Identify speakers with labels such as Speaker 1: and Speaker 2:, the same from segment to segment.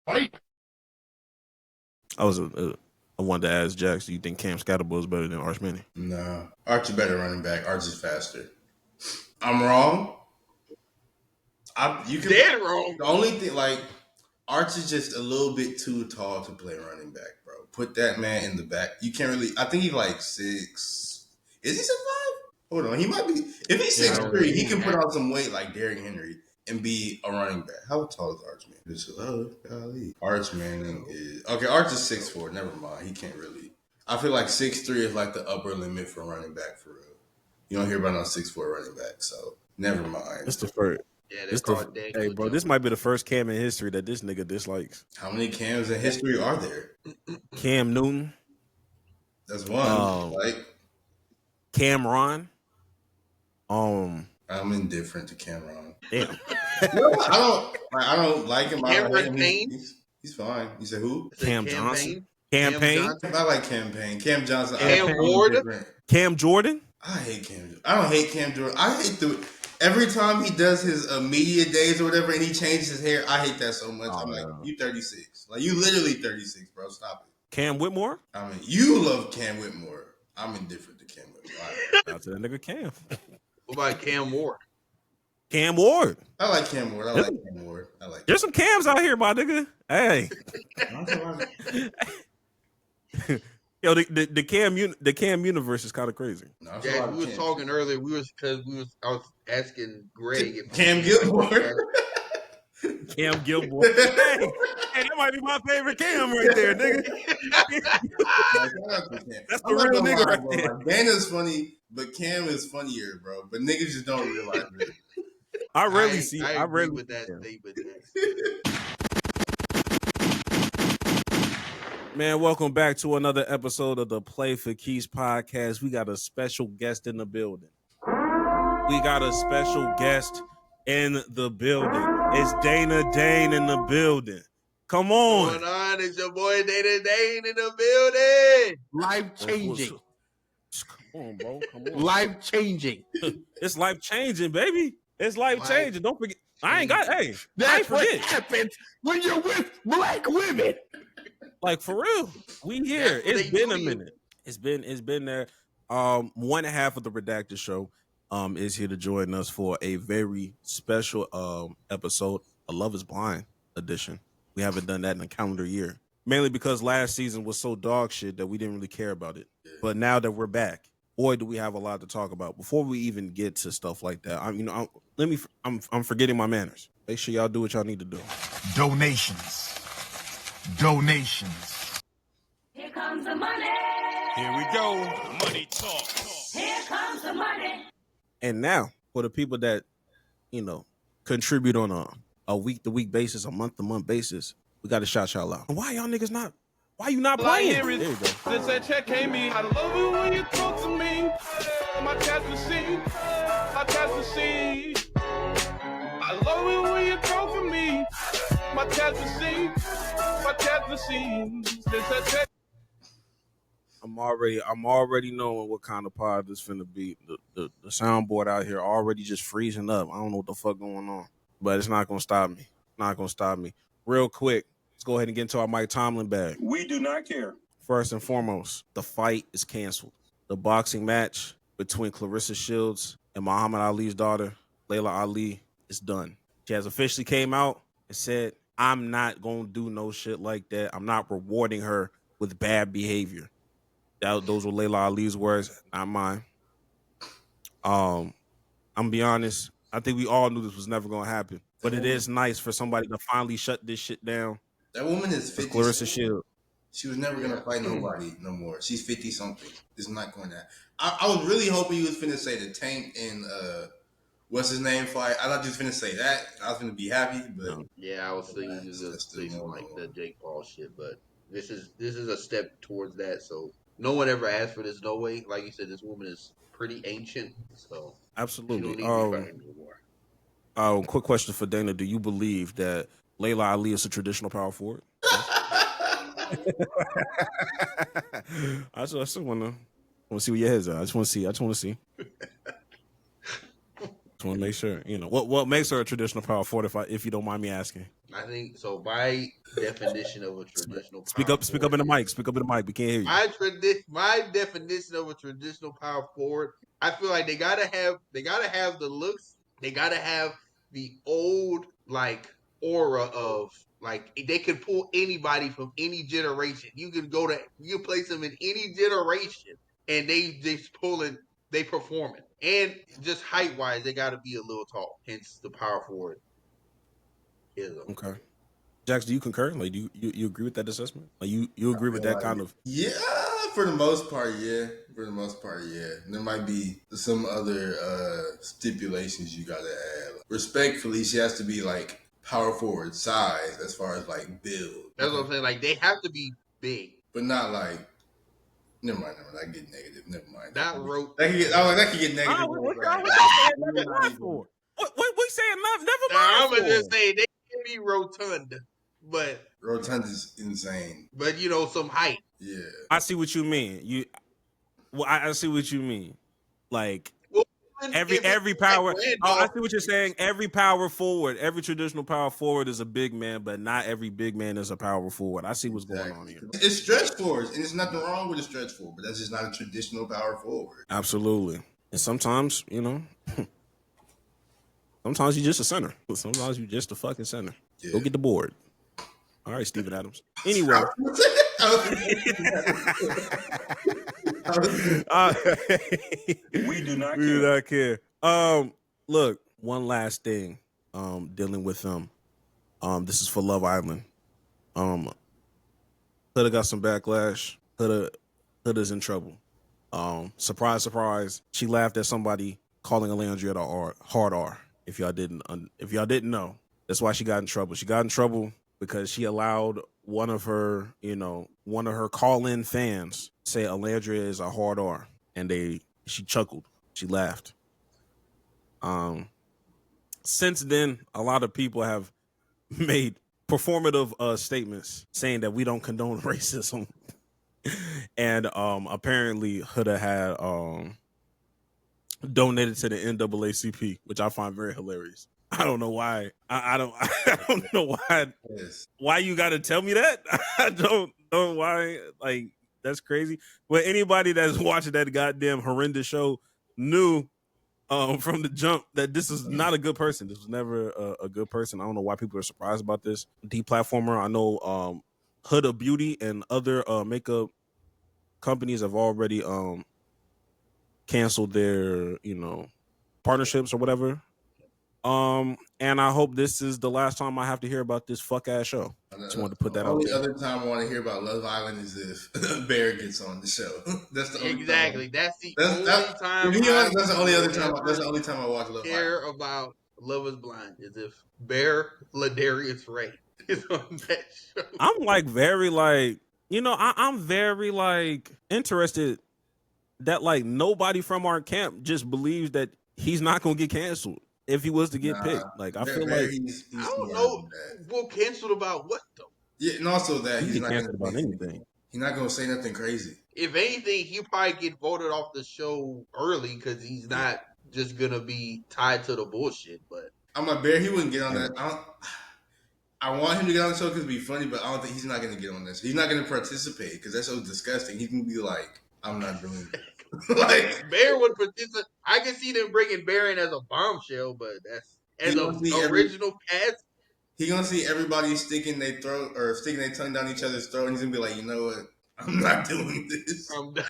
Speaker 1: Fight.
Speaker 2: I wanted to ask Jax, do you think Cam Scatterbo is better than Arch Manning?
Speaker 3: No. Arch is better running back. Arch is faster. I'm wrong. You can
Speaker 1: Dead wrong.
Speaker 3: The only thing, like, Arch is just a little bit too tall to play running back, bro. Put that man in the back. You can't really. I think he's like 6. Is he 6'5"? Hold on, he might be. If he's 6'3", he can put on some weight like Derrick Henry and be a running back. How tall is Arch Manning? Golly. Arch Manning is Arch is 6'4". Never mind. He can't really. I feel like 6'3" is like the upper limit for running back for real. You don't hear about no 6'4" running back, so never mind.
Speaker 2: It's the first.
Speaker 1: Yeah,
Speaker 2: hey, bro, this might be the first Cam in history that this nigga dislikes.
Speaker 3: How many Cams in history are there?
Speaker 2: Cam Newton.
Speaker 3: That's one.
Speaker 2: Cameron.
Speaker 3: I'm indifferent to Cameron.
Speaker 2: Damn.
Speaker 3: I don't like him.
Speaker 1: Cameron Payne?
Speaker 3: He's fine. You said who?
Speaker 2: Cam Johnson. Cam Payne.
Speaker 3: I like Cam Payne. Cam Johnson.
Speaker 1: Cam Ward.
Speaker 2: Cam Jordan.
Speaker 3: I hate Cam. I don't hate Cam Jordan. I hate every time he does his media days or whatever, and he changes his hair. I hate that so much. I'm like, you 36. Like, you literally 36, bro. Stop it.
Speaker 2: Cam Whitmore.
Speaker 3: I mean, you love Cam Whitmore. I'm indifferent to Cam Whitmore.
Speaker 2: Out to that nigga Cam.
Speaker 1: What about Cam Ward?
Speaker 2: Cam Ward.
Speaker 3: I like Cam Ward.
Speaker 2: There's some Cams out here, my nigga. Hey. Yo, the Cam universe is kind of crazy.
Speaker 1: Yeah, we was talking earlier. I was asking Greg if
Speaker 3: Cam Gilmore.
Speaker 2: Cam Gilmore. Hey, that might be my favorite Cam right there, nigga. That's the real nigga right there.
Speaker 3: Like, Dana's funny, but Cam is funnier, bro. But niggas just don't realize it.
Speaker 2: I rarely see
Speaker 1: with that statement.
Speaker 2: Man, welcome back to another episode of the Play for Keys podcast. We got a special guest in the building. It's Dana Dane in the building. Come on.
Speaker 1: What's going on? It's your boy Dana Dane in the building.
Speaker 4: Life-changing.
Speaker 2: Come on, bro. Come on.
Speaker 4: Life-changing.
Speaker 2: It's life-changing, baby. It's life-changing. Don't forget.
Speaker 4: That's what happens when you're with black women.
Speaker 2: Like, for real. We here. It's been a minute. It's been there. One half of the Redacted Show is here to join us for a very special episode, a Love is Blind edition. We haven't done that in a calendar year. Mainly because last season was so dog shit that we didn't really care about it. But now that we're back, boy, do we have a lot to talk about. Before we even get to stuff like that, I'm forgetting my manners. Make sure y'all do what y'all need to do.
Speaker 5: Donations.
Speaker 6: Here comes the money.
Speaker 5: Here we go. Money talk.
Speaker 6: Here comes the money.
Speaker 2: And now, for the people that, contribute on a week-to-week basis, a month-to-month basis, we got to shout y'all out. Why y'all niggas not? Why you not playing? There you go.
Speaker 7: Since that check came in, I love it when you talk to me. My cats to see. I love it when you talk to me. My cats to see. Since that check.
Speaker 2: I'm already knowing what kind of pod this finna be. The soundboard out here already just freezing up. I don't know what the fuck going on, but it's not gonna stop me. Real quick, let's go ahead and get into our Mike Tomlin bag.
Speaker 7: We do not care.
Speaker 2: First and foremost, the fight is canceled. The boxing match between Clarissa Shields and Muhammad Ali's daughter, Layla Ali, is done. She has officially came out and said, I'm not gonna do no shit like that. I'm not rewarding her with bad behavior. Those were Layla Ali's words, not mine. I'm gonna be honest. I think we all knew this was never gonna happen, but it is nice for somebody to finally shut this shit down.
Speaker 3: That woman is 50.
Speaker 2: Clarissa Shields.
Speaker 3: She was never gonna fight nobody no more. She's 50 something. It's not going to. I was really hoping you was finna say the Tank and what's his name fight. I thought you was finna say that. I was gonna be happy, but
Speaker 1: yeah, I was thinking just like the Jake Paul shit. But this is a step towards that. So. No one ever asked for this, no way. Like you said, this woman is pretty ancient, so
Speaker 2: absolutely.
Speaker 1: She don't need to be anymore.
Speaker 2: Quick question for Dana: do you believe that Layla Ali is a traditional power forward? I just want to see where your head's at. I just want to see. Just want to make sure. What makes her a traditional power forward? If you don't mind me asking.
Speaker 1: I think so. My definition of a traditional
Speaker 2: Speak
Speaker 1: power
Speaker 2: up in
Speaker 1: forward
Speaker 2: the mic.
Speaker 1: is
Speaker 2: Speak up in the mic. We can't hear you.
Speaker 1: my definition of a traditional power forward. I feel like they gotta have the looks. They gotta have the old like aura of like they could pull anybody from any generation. You can place them in any generation, and they just pulling. They performing, and just height wise, they got to be a little tall. Hence the power forward is them.
Speaker 2: Okay. Jax, do you concur? Like, do you agree with that assessment? Like, you agree with that kind of?
Speaker 3: Yeah, for the most part, yeah. For the most part, yeah. There might be some other stipulations you gotta add. Respectfully, she has to be like power forward size as far as like build.
Speaker 1: That's what I'm saying. Like they have to be big,
Speaker 3: but not like. Never mind. I get negative. Never mind.
Speaker 1: Not rope.
Speaker 3: That could get negative.
Speaker 2: What we saying? Never mind.
Speaker 1: I'm gonna just say they can be rotund, but
Speaker 3: rotund is insane.
Speaker 1: But some height.
Speaker 3: Yeah,
Speaker 2: I see what you mean. I see what you mean. Like every power. I see what you're saying. Every power forward, every traditional power forward is a big man, but not every big man is a power forward. I see what's going on here.
Speaker 3: It's stretch forwards, and there's nothing wrong with a stretch forward, but that's just not a traditional power forward.
Speaker 2: Absolutely. And sometimes, sometimes you're just a center. Sometimes you're just a fucking center. Yeah. Go get the board. All right, Steven Adams. Anyway. We do not care. Look, one last thing. Dealing with them. This is for Love Island. Huda got some backlash. Huda's in trouble. Surprise, surprise. She laughed at somebody calling Alandria a hard R. If y'all didn't know, that's why she got in trouble. She got in trouble because she allowed one of her call-in fans say Alandria is a hard R, and she chuckled. She laughed. Since then, a lot of people have made performative statements saying that we don't condone racism. And apparently Huda had donated to the NAACP, which I find very hilarious. I don't know why. I don't know why you got to tell me that. I don't know why. Like, that's crazy. But anybody that's watching that goddamn horrendous show knew from the jump that this is not a good person. This was never a good person. I don't know why people are surprised about this. Deplatformer. I know Huda Beauty and other makeup companies have already canceled their partnerships or whatever. And I hope this is the last time I have to hear about this fuck ass show. Just wanted to put that out there.
Speaker 3: The only other time I want to hear about Love Island is if Bear gets on the show. That's the only
Speaker 1: exactly.
Speaker 3: Time.
Speaker 1: That's the only time.
Speaker 3: That's the only other time. That's the only time I watch Love
Speaker 1: care
Speaker 3: Island.
Speaker 1: about Love Is Blind is if Bear Ladarius Ray is on that show.
Speaker 2: I'm like very like I'm very like interested that like nobody from our camp just believes that he's not gonna get canceled. If he was to get picked, like I feel like
Speaker 3: he's
Speaker 1: I don't know. Well, canceled about what though?
Speaker 3: Yeah, and also that he's not
Speaker 2: canceled about anything.
Speaker 3: He's not gonna say nothing crazy.
Speaker 1: If anything, he'll probably get voted off the show early because he's not just gonna be tied to the bullshit. But
Speaker 3: I'm like Bear. He wouldn't get on that. I want him to get on the show because it'd be funny, but I don't think he's not gonna get on this. He's not gonna participate because that show's disgusting. He's gonna be like, I'm not doing it.
Speaker 1: like Bear would participate. I can see them bringing Bear in as a bombshell, but that's as an original cast.
Speaker 3: He gonna see everybody sticking their throat or sticking their tongue down each other's throat, and he's gonna be like, you know what? I'm not doing this.
Speaker 1: I'm done.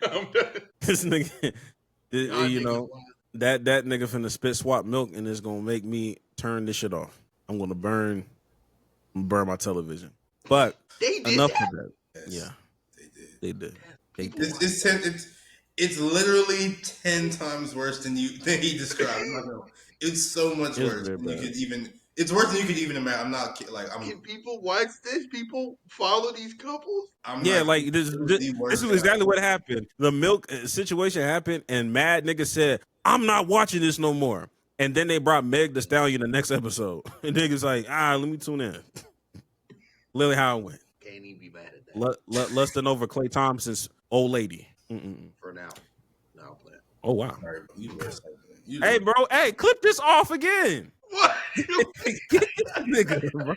Speaker 1: I'm done.
Speaker 2: This nigga, that nigga finna spit swap milk, and it's gonna make me turn this shit off. I'm gonna burn my television. But enough of that.
Speaker 3: Yes,
Speaker 2: Yeah, they did.
Speaker 3: It's literally 10 times worse than he described. It's so much worse than you could even. It's worse than you could even imagine. I'm not like I'm.
Speaker 1: Can people watch this? People follow these couples?
Speaker 2: Like this is exactly what happened. The milk situation happened, and Mad nigga said, "I'm not watching this no more." And then they brought Meg Thee Stallion the next episode, and niggas like, let me tune in. Literally how it went.
Speaker 1: Can't even be mad at that.
Speaker 2: Lusting over Klay Thompson's old lady.
Speaker 1: For now. No plan.
Speaker 2: Oh wow. Hey, bro. Hey, clip this off again.
Speaker 1: What?
Speaker 2: Get this nigga, bro.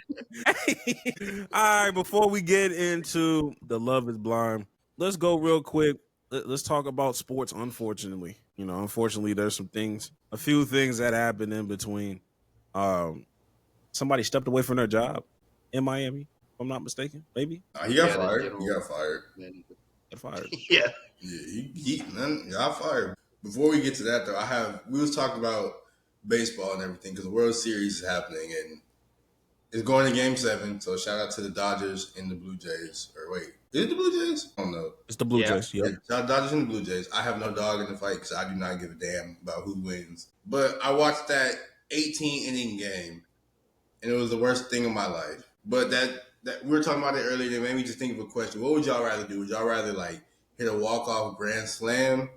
Speaker 2: All right, before we get into the Love is Blind, let's go real quick. Let's talk about sports, unfortunately. Unfortunately, there's a few things that happened in between. Somebody stepped away from their job in Miami, if I'm not mistaken. Maybe.
Speaker 3: He got fired. He got fired.
Speaker 2: Got fired.
Speaker 1: Yeah.
Speaker 3: He got fired. Before we get to that, though, we was talking about baseball and everything because the World Series is happening and it's going to Game 7. So shout out to the Dodgers and the Blue Jays. Or wait, is it the Blue Jays? I don't know.
Speaker 2: It's the Blue Jays. Yeah.
Speaker 3: Shout out Dodgers and the Blue Jays. I have no dog in the fight because I do not give a damn about who wins. But I watched that 18-inning game, and it was the worst thing of my life. But that we were talking about it earlier. That made me just think of a question. What would y'all rather do? Would y'all rather like hit a walk-off grand slam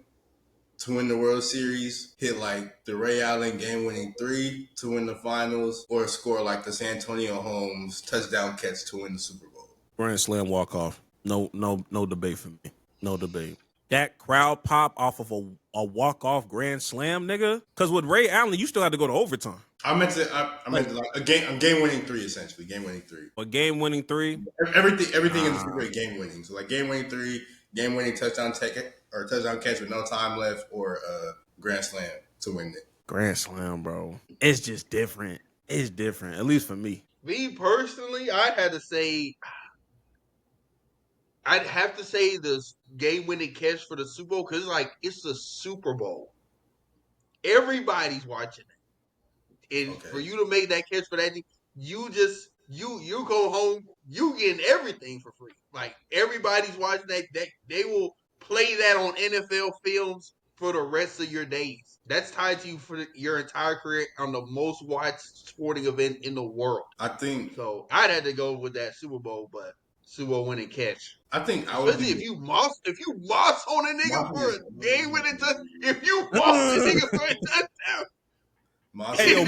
Speaker 3: to win the World Series, hit like the Ray Allen game-winning 3 to win the finals, or score like the San Antonio Holmes touchdown catch to win the Super Bowl?
Speaker 2: Grand slam walk-off. No debate for me. No debate. That crowd pop off of a walk-off grand slam, nigga. Because with Ray Allen, you still had to go to overtime.
Speaker 3: I meant like a game-winning 3, essentially. Game-winning 3.
Speaker 2: A game-winning 3?
Speaker 3: Everything in the Super Bowl game-winning. So like game-winning 3, game-winning touchdown catch with no time left, or a grand slam to win it.
Speaker 2: Grand slam, bro. It's just different. It's different, at least for me.
Speaker 1: Me personally, I'd have to say the game-winning catch for the Super Bowl because it's the Super Bowl. Everybody's watching it. And for you to make that catch for that, you go home, you getting everything for free. Like, everybody's watching that. They will play that on NFL films for the rest of your days. That's tied to you for your entire career on the most watched sporting event in the world.
Speaker 3: I think
Speaker 1: so. I'd have to go with that Super Bowl, but Super Bowl winning catch.
Speaker 3: I think I would.
Speaker 1: Especially if you moss on a nigga for a game winning touchdown. If you moss a nigga for a touchdown.
Speaker 2: Hey, yo,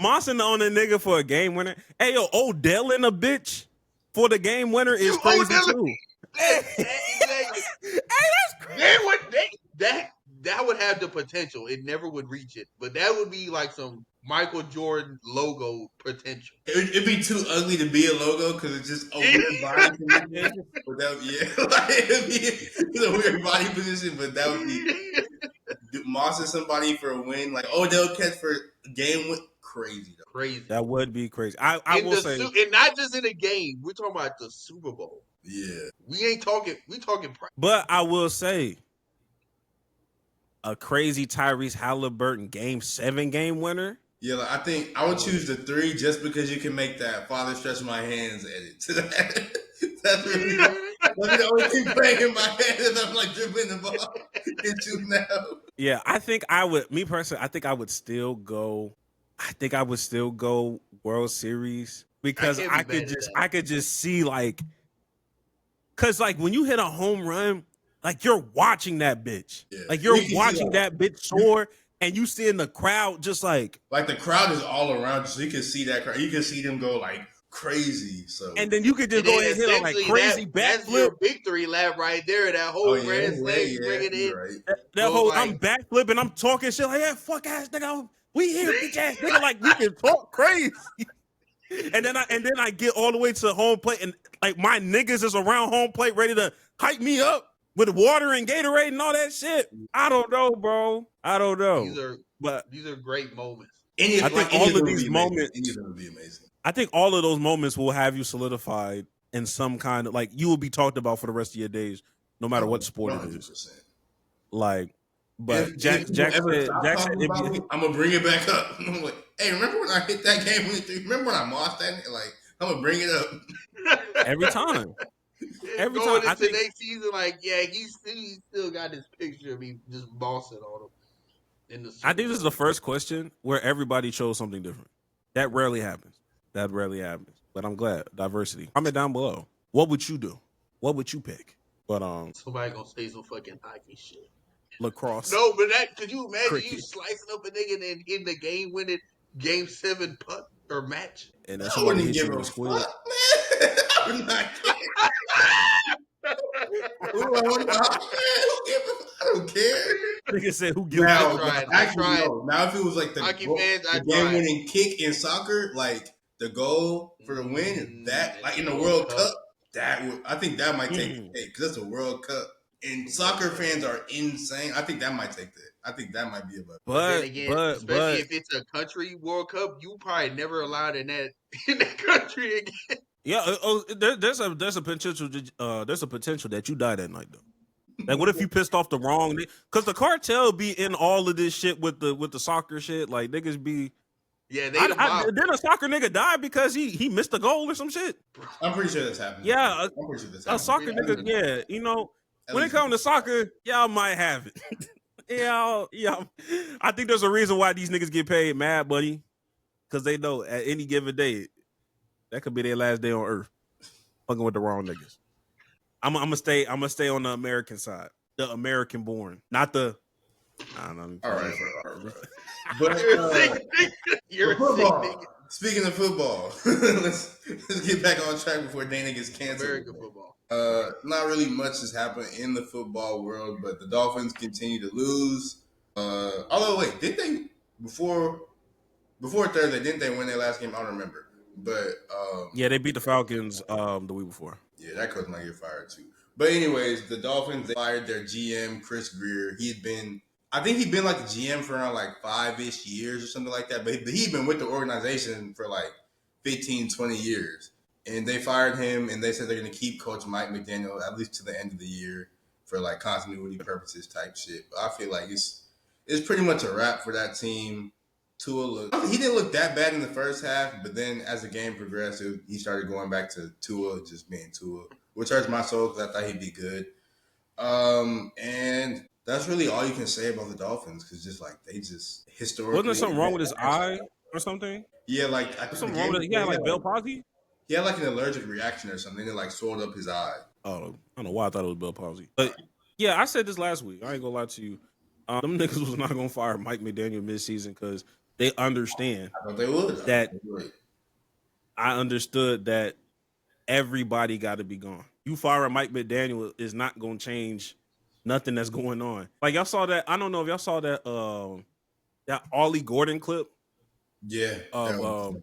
Speaker 2: Mossing on a nigga for a game winner. Hey, yo, Odell in a bitch for the game winner is crazy too.
Speaker 1: Exactly. Hey, that's crazy. That would have the potential. It never would reach it, but that would be like some Michael Jordan logo potential.
Speaker 3: It'd be too ugly to be a logo because it's just a weird body position. But it'd be a weird body position, but that would be mossing somebody for a win, like Odell catch for a game win. Crazy though.
Speaker 1: Crazy.
Speaker 2: That would be crazy. I will say,
Speaker 1: and not just in a game. We're talking about the Super Bowl.
Speaker 3: Yeah,
Speaker 1: we ain't talking. We talking.
Speaker 2: But I will say, a crazy Tyrese Halliburton Game 7 game winner.
Speaker 3: Yeah, like, I think I would choose the 3 just because you can make that "Father Stretch My Hands" edit to that. That's really the only thing playing in my head as I'm like dribbling the ball into now.
Speaker 2: Yeah, I think I would. Me personally, I think I would still go. World Series because I could just see like, cause like when you hit a home run, like you're watching that bitch, like you're watching that bitch soar. And you see in the crowd just like
Speaker 3: the crowd is all around you, so you can see that crowd. You can see them go like crazy. So
Speaker 2: and then you could just go ahead and hit a like crazy backflip.
Speaker 1: That's your victory lap right there. That whole grand slam, you bring it in.
Speaker 3: Right.
Speaker 2: That whole I'm backflipping, I'm talking shit like, yeah, fuck ass nigga, we here, bitch ass nigga, like we can talk crazy. And then I get all the way to home plate, and like my niggas is around home plate ready to hype me up with water and Gatorade and all that shit. I don't know, bro. I don't know.
Speaker 1: These are great moments.
Speaker 2: I think all of these moments
Speaker 3: would be amazing.
Speaker 2: I think all of those moments will have you solidified in some kind of like you will be talked about for the rest of your days, no matter what sport 100%. It is. Like, but Jack said,
Speaker 3: I'm gonna bring it back up. I'm like, hey, remember when I hit that game? Remember when I mossed that? Like, I'm gonna bring it up
Speaker 2: every time. Every
Speaker 1: going
Speaker 2: time
Speaker 1: into next season, like, yeah, he still got this picture of me just bossing on him.
Speaker 2: I think this is the first question where everybody chose something different. That rarely happens. But I'm glad. Diversity. Comment down below. What would you do? What would you pick? But
Speaker 1: somebody gonna say some fucking hockey shit.
Speaker 2: Lacrosse.
Speaker 1: No, but could you imagine you slicing up a nigga and then in the game winning Game 7 putt or match?
Speaker 2: And that's somebody hit you with a squid.
Speaker 3: I don't care.
Speaker 2: Nigga said who gives
Speaker 3: Now,
Speaker 2: a fuck?
Speaker 3: actually, no. Now, if it was like the game-winning kick in soccer, like the goal for the win, that like in the World Cup, I think that might take the cake because it's a World Cup, and soccer fans are insane. I think that might take that. I think that might be a better.
Speaker 1: But then again, especially if it's a country World Cup, you probably never allowed in that country again.
Speaker 2: Yeah, there's a potential. There's a potential that you die that night though. Like, what if you pissed off the wrong? Because the cartel be in all of this shit with the soccer shit. Like niggas be.
Speaker 1: Yeah,
Speaker 2: then a soccer nigga died because he missed a goal or some shit.
Speaker 3: I'm pretty sure that's happening.
Speaker 2: Yeah,
Speaker 3: I'm pretty sure that's
Speaker 2: a soccer nigga. Yeah, you know, when it comes to soccer, y'all might have it. yeah. I think there's a reason why these niggas get paid mad money, because they know at any given day that could be their last day on earth, fucking with the wrong niggas. I'm gonna stay on the American side, the American born, not the. I don't know.
Speaker 3: All right. But
Speaker 1: you're
Speaker 3: football. Speaking of football, let's get back on track before Dana gets canceled.
Speaker 1: American football.
Speaker 3: Not really much has happened in the football world, but the Dolphins continue to lose. Although wait, did they before Thursday? Didn't they win their last game? I don't remember. But
Speaker 2: yeah, they beat the Falcons the week before.
Speaker 3: Yeah, that coach might get fired too. But anyways, the Dolphins, they fired their GM, Chris Greer. I think he'd been like the GM for around like 5-ish years or something like that. But he'd been with the organization for like 15, 20 years. And they fired him, and they said they're going to keep Coach Mike McDaniel at least to the end of the year for like continuity purposes type shit. But I feel like it's pretty much a wrap for that team. He didn't look that bad in the first half, but then as the game progressed, he started going back to Tua just being Tua, which hurts my soul because I thought he'd be good. And that's really all you can say about the Dolphins because just like they just historically
Speaker 2: wasn't there something wrong with his eye or something?
Speaker 3: Yeah, like
Speaker 2: something wrong with it. He had like Bell palsy.
Speaker 3: He had like an allergic reaction or something. It like swelled up his eye.
Speaker 2: Oh, I don't know why I thought it was Bell palsy, but yeah, I said this last week. I ain't gonna lie to you. Them niggas was not gonna fire Mike McDaniel mid-season because they understand
Speaker 3: they would.
Speaker 2: I understood that everybody got to be gone. You firing Mike McDaniel is not going to change nothing that's going on. Like y'all saw that. I don't know if y'all saw that that Ollie Gordon clip.
Speaker 3: Yeah,
Speaker 2: of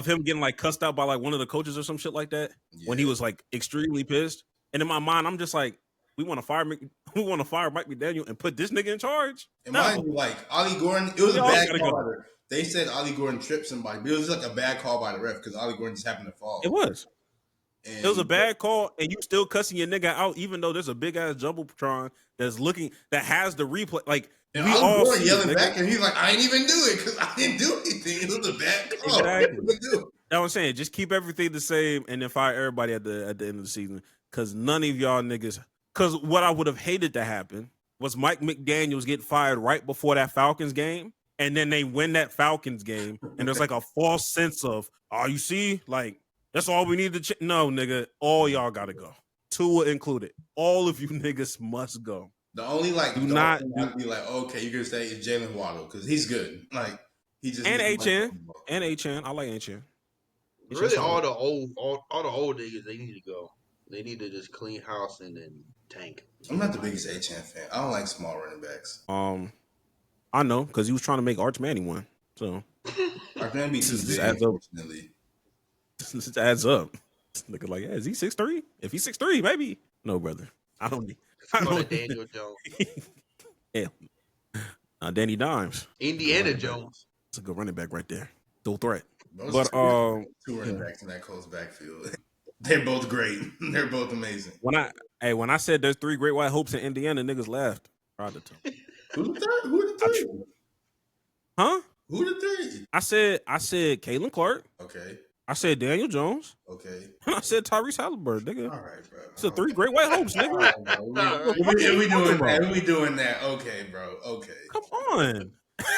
Speaker 2: him getting like cussed out by like one of the coaches or some shit like that when he was like extremely pissed. And in my mind, I'm just like, we want to fire Mike McDaniel and put this nigga in charge.
Speaker 3: And mind you, like Ollie Gordon, it was a bad call. They said Ollie Gordon tripped somebody, but it was like a bad call by the ref because Ollie Gordon just happened to fall.
Speaker 2: It was. It was a bad call, and you still cussing your nigga out, even though there's a big ass jumbotron that has the replay. Like
Speaker 3: and we all Gordon yelling back, and he's like, "I ain't even do it because I didn't do anything. It was a bad call."
Speaker 2: Exactly. That's what I'm saying. Just keep everything the same, and then fire everybody at the end of the season because none of y'all niggas. Because what I would have hated to happen was Mike McDaniels get fired right before that Falcons game, and then they win that Falcons game, and there's like a false sense of, oh, you see, like, that's all we need to No, nigga, all y'all got to go. Tua included. All of you niggas must go.
Speaker 3: The only, like, do not be like, okay, you're going to say it's Jalen Waddle, because he's good. Like, he just...
Speaker 2: And H.N. And H.N. I like H.N.
Speaker 1: Really, all the old niggas, they need to go. They need to just clean house and then tank.
Speaker 3: I'm not the biggest H.N. fan. I don't like small running backs.
Speaker 2: I know, because he was trying to make Arch Manning one. So
Speaker 3: Arch Manning be too big,
Speaker 2: unfortunately. This adds up. Nigga like, yeah, is he 6'3"? If he's 6'3", maybe. No, brother. I don't need
Speaker 1: Daniel Jones.
Speaker 2: Yeah. Danny Dimes.
Speaker 1: Indiana Jones.
Speaker 2: It's a good running back right there. Dual threat.
Speaker 3: But two running backs in that Colts backfield. They're both great. They're both amazing.
Speaker 2: When I said there's 3 great white hopes in Indiana, niggas laughed.
Speaker 3: Who the third? Who the three?
Speaker 2: Huh?
Speaker 3: Who the three?
Speaker 2: I said Caitlin Clark.
Speaker 3: Okay.
Speaker 2: I said Daniel Jones.
Speaker 3: Okay.
Speaker 2: And I said Tyrese Halliburton, nigga.
Speaker 3: All right, bro.
Speaker 2: It's the 3 great white hopes, nigga.
Speaker 3: If we doing that, okay, bro. Okay.
Speaker 2: Come on.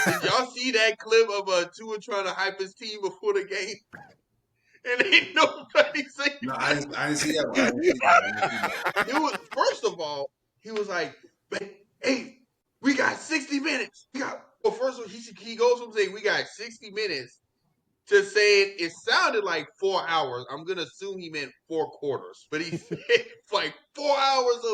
Speaker 1: Did y'all see that clip of Tua trying to hype his team before the game? And ain't nobody saying.
Speaker 3: No, I didn't see that.
Speaker 1: It was, first of all, he was like, "Hey, we got 60 minutes. First of all, he goes from saying we got 60 minutes to say it sounded like 4 hours. I'm gonna assume he meant 4 quarters, but he said like 4 hours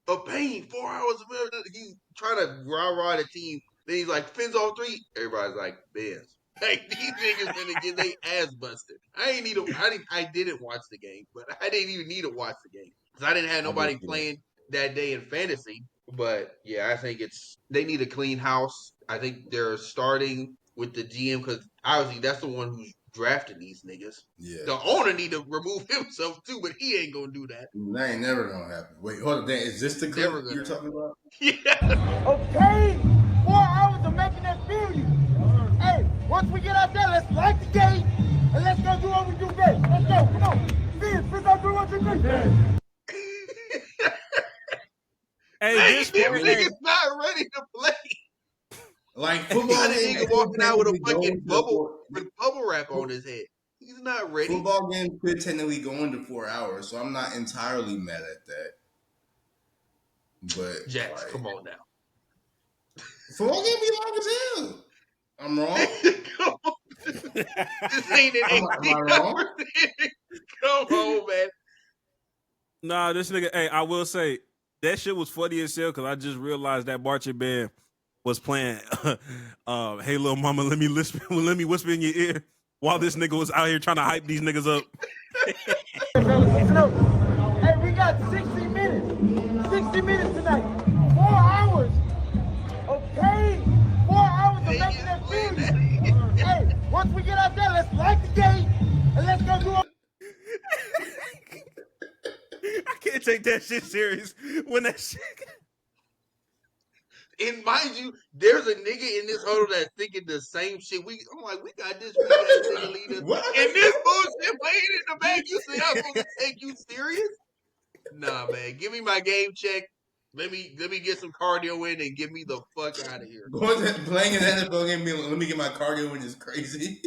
Speaker 1: of pain, 4 hours of he's trying to rah the team. Then he's like, fins on 3. Everybody's like, Benz. Like these niggas gonna get their ass busted. I didn't watch the game, but I didn't even need to watch the game because I didn't have nobody playing that day in fantasy. But yeah, I think they need a clean house. I think they're starting with the GM because obviously that's the one who's drafting these niggas.
Speaker 3: Yeah.
Speaker 1: The owner need to remove himself too, but he ain't gonna do that.
Speaker 3: That ain't never gonna happen. Wait, hold on. Is this the clip you're talking about?
Speaker 1: Yeah.
Speaker 4: Okay, 4 hours of making that film. Hey, once we get out there, let's light the gate and let's go do what we do best. Let's go, come on. Fizz, I'll do what you do.
Speaker 1: Hey, this nigga's not ready to play.
Speaker 3: Like football
Speaker 1: nigga walking out with a fucking bubble wrap on his head. He's not ready.
Speaker 3: Football game could technically go into 4 hours, so I'm not entirely mad at that. But
Speaker 1: Jax, come on now.
Speaker 3: Football game be long as hell. I'm wrong.
Speaker 1: This ain't an
Speaker 3: am I wrong?
Speaker 1: Come on, man.
Speaker 2: Nah, this nigga. Hey, I will say that shit was funny as hell because I just realized that marching band was playing. Hey, little mama, let me whisper in your ear while this nigga was out here trying to hype these niggas up.
Speaker 4: Hey, we got 60 minutes. 60 minutes tonight. 4 hours. Okay, 4 hours of making that film. Hey, once we get out there, let's light the gate and let's go do it.
Speaker 2: I can't take that shit serious when that shit.
Speaker 1: And mind you, there's a nigga in this huddle that's thinking the same shit. I'm like, we got this weak ass nigga leader. And this bullshit playing in the back. You think I'm supposed to take you serious? Nah, man. Give me my game check. Let me get some cardio in and get me the fuck out of here.
Speaker 3: Playing an NFL game, let me get my cardio in is crazy.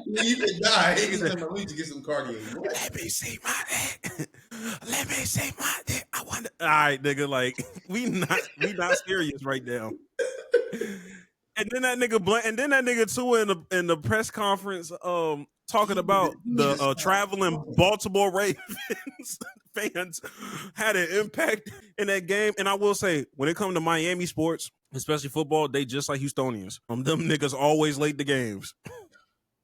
Speaker 3: You could die. Let me get some cardio. What?
Speaker 2: Let me see my dick. Let me see my dick. I wonder. All right, nigga. Like we not serious right now. And then that nigga too in the press conference talking about the traveling Baltimore Ravens fans had an impact in that game. And I will say, when it comes to Miami sports, especially football, they just like Houstonians. Them niggas always late to games.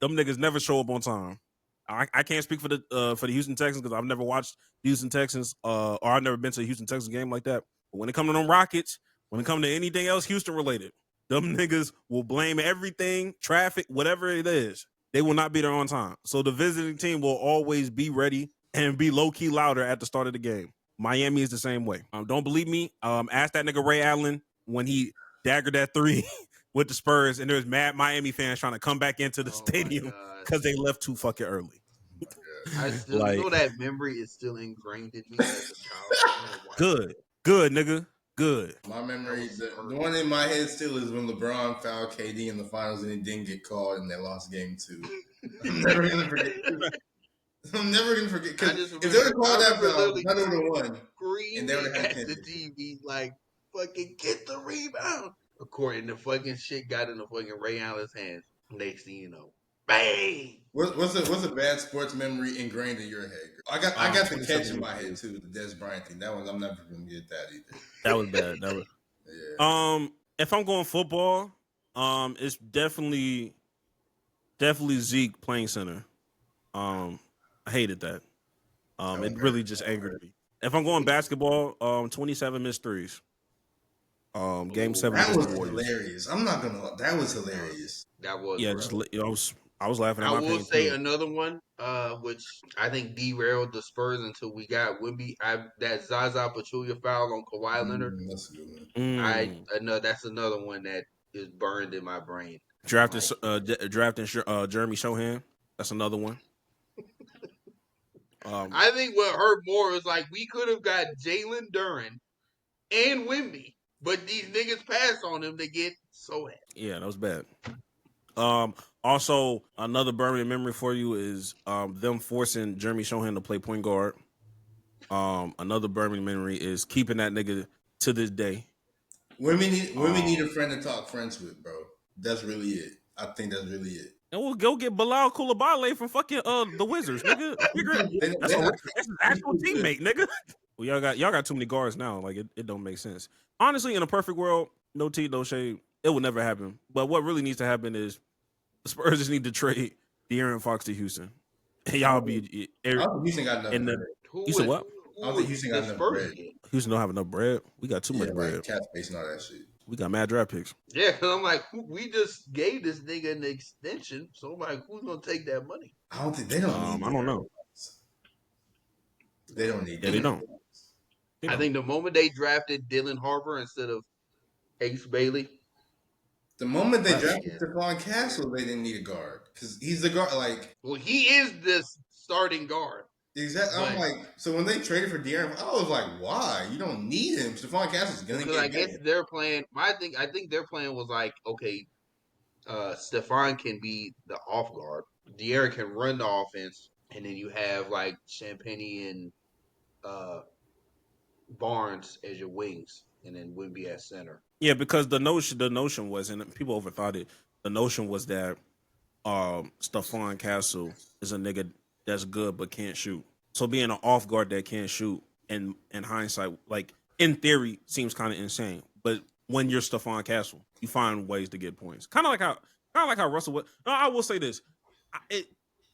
Speaker 2: Them niggas never show up on time. I can't speak for the Houston Texans because I've never watched the Houston Texans or I've never been to a Houston Texans game like that. But when it comes to them Rockets, when it comes to anything else Houston related, them niggas will blame everything, traffic, whatever it is. They will not be there on time. So the visiting team will always be ready and be low-key louder at the start of the game. Miami is the same way. Don't believe me? Ask that nigga Ray Allen when he daggered that 3 with the Spurs, and there's mad Miami fans trying to come back into the stadium because they left too fucking early.
Speaker 1: I still know that memory is still ingrained in me as a child.
Speaker 2: Good, nigga. Good.
Speaker 3: My memory, the one in my head still is when LeBron fouled KD in the finals and he didn't get called and they lost game 2. I'm never gonna forget. Because if they would have called that foul, I would have won. And they would have had
Speaker 1: the TV like, fucking get the rebound. According to fucking shit got in the fucking Ray Allen's hands. Next thing you know, bang.
Speaker 3: What's a bad sports memory ingrained in your head? I got the catch in my head too, the Des Bryant thing. That one I'm never gonna get that either.
Speaker 2: That was bad. That was yeah. If I'm going football, it's definitely Zeke playing center. I hated that. It really just angered me. If I'm going basketball, 27 missed threes. Game 7.
Speaker 3: That was hilarious. I'm not gonna lie. That was hilarious.
Speaker 1: That was
Speaker 2: I was laughing at
Speaker 1: I
Speaker 2: my
Speaker 1: will
Speaker 2: pain
Speaker 1: say
Speaker 2: too.
Speaker 1: another one, which I think derailed the Spurs until we got Wemby. That Zaza Pachulia foul on Kawhi Leonard.
Speaker 3: That's a good one.
Speaker 1: I know that's another one that is burned in my brain.
Speaker 2: Drafting Jeremy Shohan. That's another one.
Speaker 1: I think what hurt more is like we could have got Jalen Duren and Wemby, but these niggas passed on him to get so happy.
Speaker 2: Yeah, that was bad. Also, another burning memory for you is them forcing Jeremy Shohan to play point guard. Another burning memory is keeping that nigga to this day.
Speaker 3: Women need a friend to talk French with, bro. That's really it. I think that's really it.
Speaker 2: And we'll go get Bilal Coulibaly from fucking the Wizards, nigga. Figure it. That's his actual teammate, nigga. Well, y'all got too many guards now. Like it don't make sense. Honestly, in a perfect world, no tea, no shade, it will never happen. But what really needs to happen is the Spurs just need to trade De'Aaron Fox to Houston. And y'all be
Speaker 3: I don't think Houston got enough bread.
Speaker 2: You said what?
Speaker 3: I don't think Houston got enough bread.
Speaker 2: Houston don't have enough bread. We got too much bread.
Speaker 3: Cap space and all that shit.
Speaker 2: We got mad draft picks.
Speaker 1: Yeah, because I'm like, we just gave this nigga an extension, so I'm like, who's gonna take that money?
Speaker 3: I don't think they don't need.
Speaker 2: I don't know.
Speaker 3: They don't need.
Speaker 2: Yeah, they don't.
Speaker 1: I think the moment they drafted Dylan Harper instead of Ace Bailey,
Speaker 3: the moment they drafted Stephon Castle, they didn't need a guard because he's the guard. Like,
Speaker 1: well, he is this starting guard.
Speaker 3: Exactly. I'm like, so when they traded for De'Aaron, I was like, why? You don't need him. Stephon Castle's gonna get.
Speaker 1: Because I guess their plan. I think their plan was like, okay, Stephon can be the off guard. De'Aaron can run the offense, and then you have like Champagny and Barnes as your wings, and then Wemby at center.
Speaker 2: Yeah, because the notion was, and people overthought it. The notion was that Stephon Castle is a nigga that's good but can't shoot. So being an off guard that can't shoot, in hindsight, like in theory, seems kind of insane. But when you're Stephon Castle, you find ways to get points. Kind of like how Russell was. No, I will say this.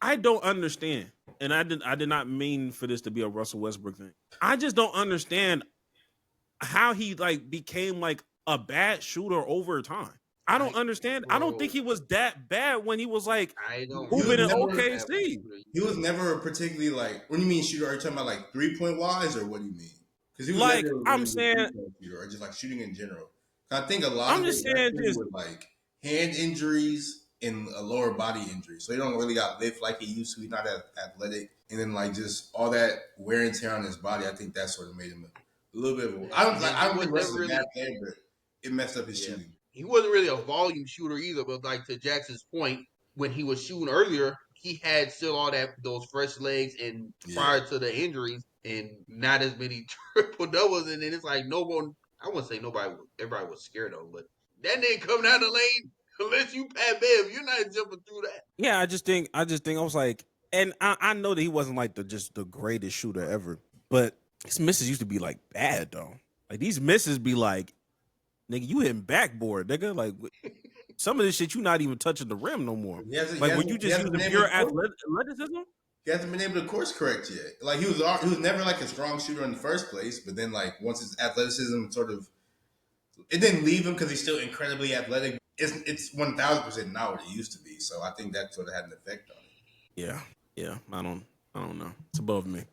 Speaker 2: I don't understand, and I did not mean for this to be a Russell Westbrook thing. I just don't understand how he like became like a bad shooter over time. I don't understand. Bro, I don't think he was that bad when he was like hooping in OKC.
Speaker 3: He was never particularly like. What do you mean shooter? Are you talking about like 3-point wise, or what do you mean? Because he was
Speaker 2: like
Speaker 3: never
Speaker 2: I'm saying,
Speaker 3: shooter, or just like shooting in general. I think a lot.
Speaker 2: I'm just saying this
Speaker 3: with like hand injuries and a lower body injury, so he don't really got lift like he used to. He's not as athletic, and then like just all that wear and tear on his body. I think that sort of made him a little bit. I don't think Russell's a bad player, but it messed up his shooting.
Speaker 1: He wasn't really a volume shooter either, but like to Jackson's point, when he was shooting earlier, he had still all those fresh legs and prior to the injuries and not as many triple doubles. And then it's like no one, I wouldn't say everybody was scared of him, but that didn't come down the lane unless you Pat Bev, you're not jumping through that.
Speaker 2: Yeah, I just think I was like, and I know that he wasn't like the greatest shooter ever, but his misses used to be like bad though. Like these misses be like, nigga, you hitting backboard, nigga. Like some of this shit, you not even touching the rim no more. When you just using pure athleticism.
Speaker 3: He hasn't been able to course correct yet. Like he was never like a strong shooter in the first place, but then like once his athleticism sort of, it didn't leave him because he's still incredibly athletic. It's 1,000% not what it used to be. So I think that sort of had an effect on it.
Speaker 2: Yeah. I don't know. It's above me.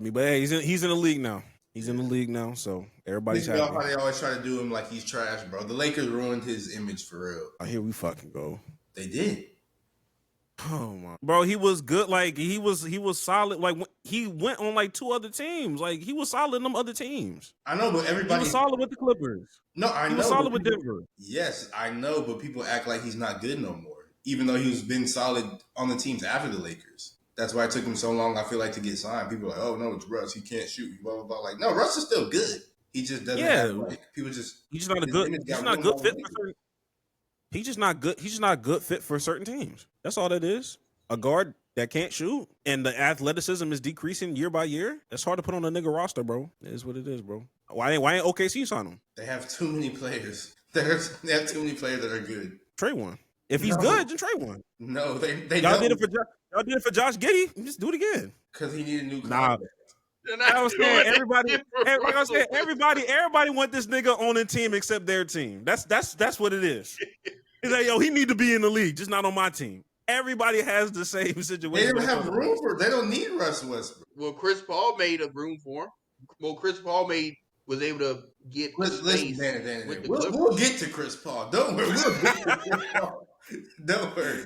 Speaker 2: But hey, he's in the league now. He's in the league now, so everybody's happy.
Speaker 3: How they always try to do him like he's trash, bro. The Lakers ruined his image for real.
Speaker 2: Oh, here we fucking go.
Speaker 3: They did.
Speaker 2: Oh my, bro, he was good. Like he was solid. Like he went on like 2 other teams. Like he was solid in them other teams.
Speaker 3: I know, but everybody
Speaker 2: he was solid with the Clippers.
Speaker 3: No, I know.
Speaker 2: He was solid with Denver.
Speaker 3: Yes, I know, but people act like he's not good no more, even though he's been solid on the teams after the Lakers. That's why it took him so long, I feel like, to get signed. People are like, oh, no, it's Russ. He can't shoot. Blah, blah, blah. Like, no, Russ is still good. He just doesn't have, like, people just...
Speaker 2: He's not a good... He's not good fit for certain... He's just not good. He's just not good fit for certain teams. That's all that is. A guard that can't shoot and the athleticism is decreasing year by year. That's hard to put on a nigga roster, bro. It is what it is, bro. Why ain't OKC sign him?
Speaker 3: They have too many players. They have too many players that are good.
Speaker 2: Trade one. If he's good, then trade one.
Speaker 3: No, they
Speaker 2: y'all
Speaker 3: don't.
Speaker 2: Y'all did it for Josh Giddey. Just do it again.
Speaker 3: Because he needed a new contract.
Speaker 2: I was saying everybody want this nigga on the team except their team. That's what it is. He's like, yo, he need to be in the league, just not on my team. Everybody has the same situation.
Speaker 3: They don't have room for. They don't need Russ Westbrook.
Speaker 1: Well, Chris Paul made a room for him. Well, Chris Paul was able to get.
Speaker 3: Listen, Danny. We'll get to Chris Paul. Don't worry. We'll get to Chris Paul. Don't worry.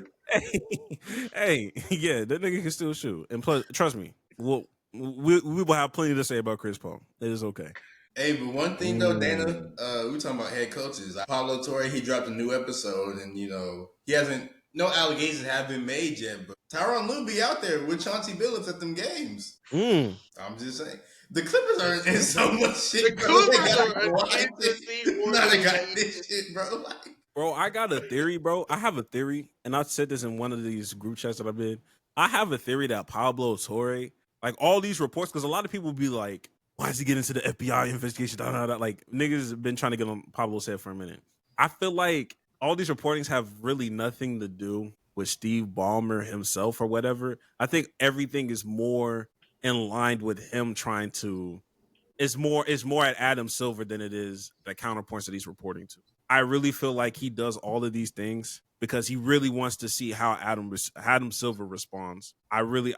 Speaker 2: Hey, yeah, that nigga can still shoot. And plus, trust me, we will have plenty to say about Chris Paul. It is okay.
Speaker 3: Hey, but one thing though, Dana, we were talking about head coaches. Pablo Torre, he dropped a new episode, and he hasn't. No allegations have been made yet, but Tyronn Lue be out there with Chauncey Billups at them games. I'm just saying. The Clippers are in so much shit.
Speaker 1: The Clippers are
Speaker 3: now they got this shit, bro. Like,
Speaker 2: Bro, I got a theory, bro. I have a theory, and I said this in one of these group chats that I've been. I have a theory that Pablo Torre, like all these reports, because a lot of people be like, why is he getting into the FBI investigation? Da, da, da. Like, niggas have been trying to get on Pablo's head for a minute. I feel like all these reportings have really nothing to do with Steve Ballmer himself or whatever. I think everything is more in line with him trying to. It's more at Adam Silver than it is the counterpoints that he's reporting to. I really feel like he does all of these things because he really wants to see how Adam Silver responds. I really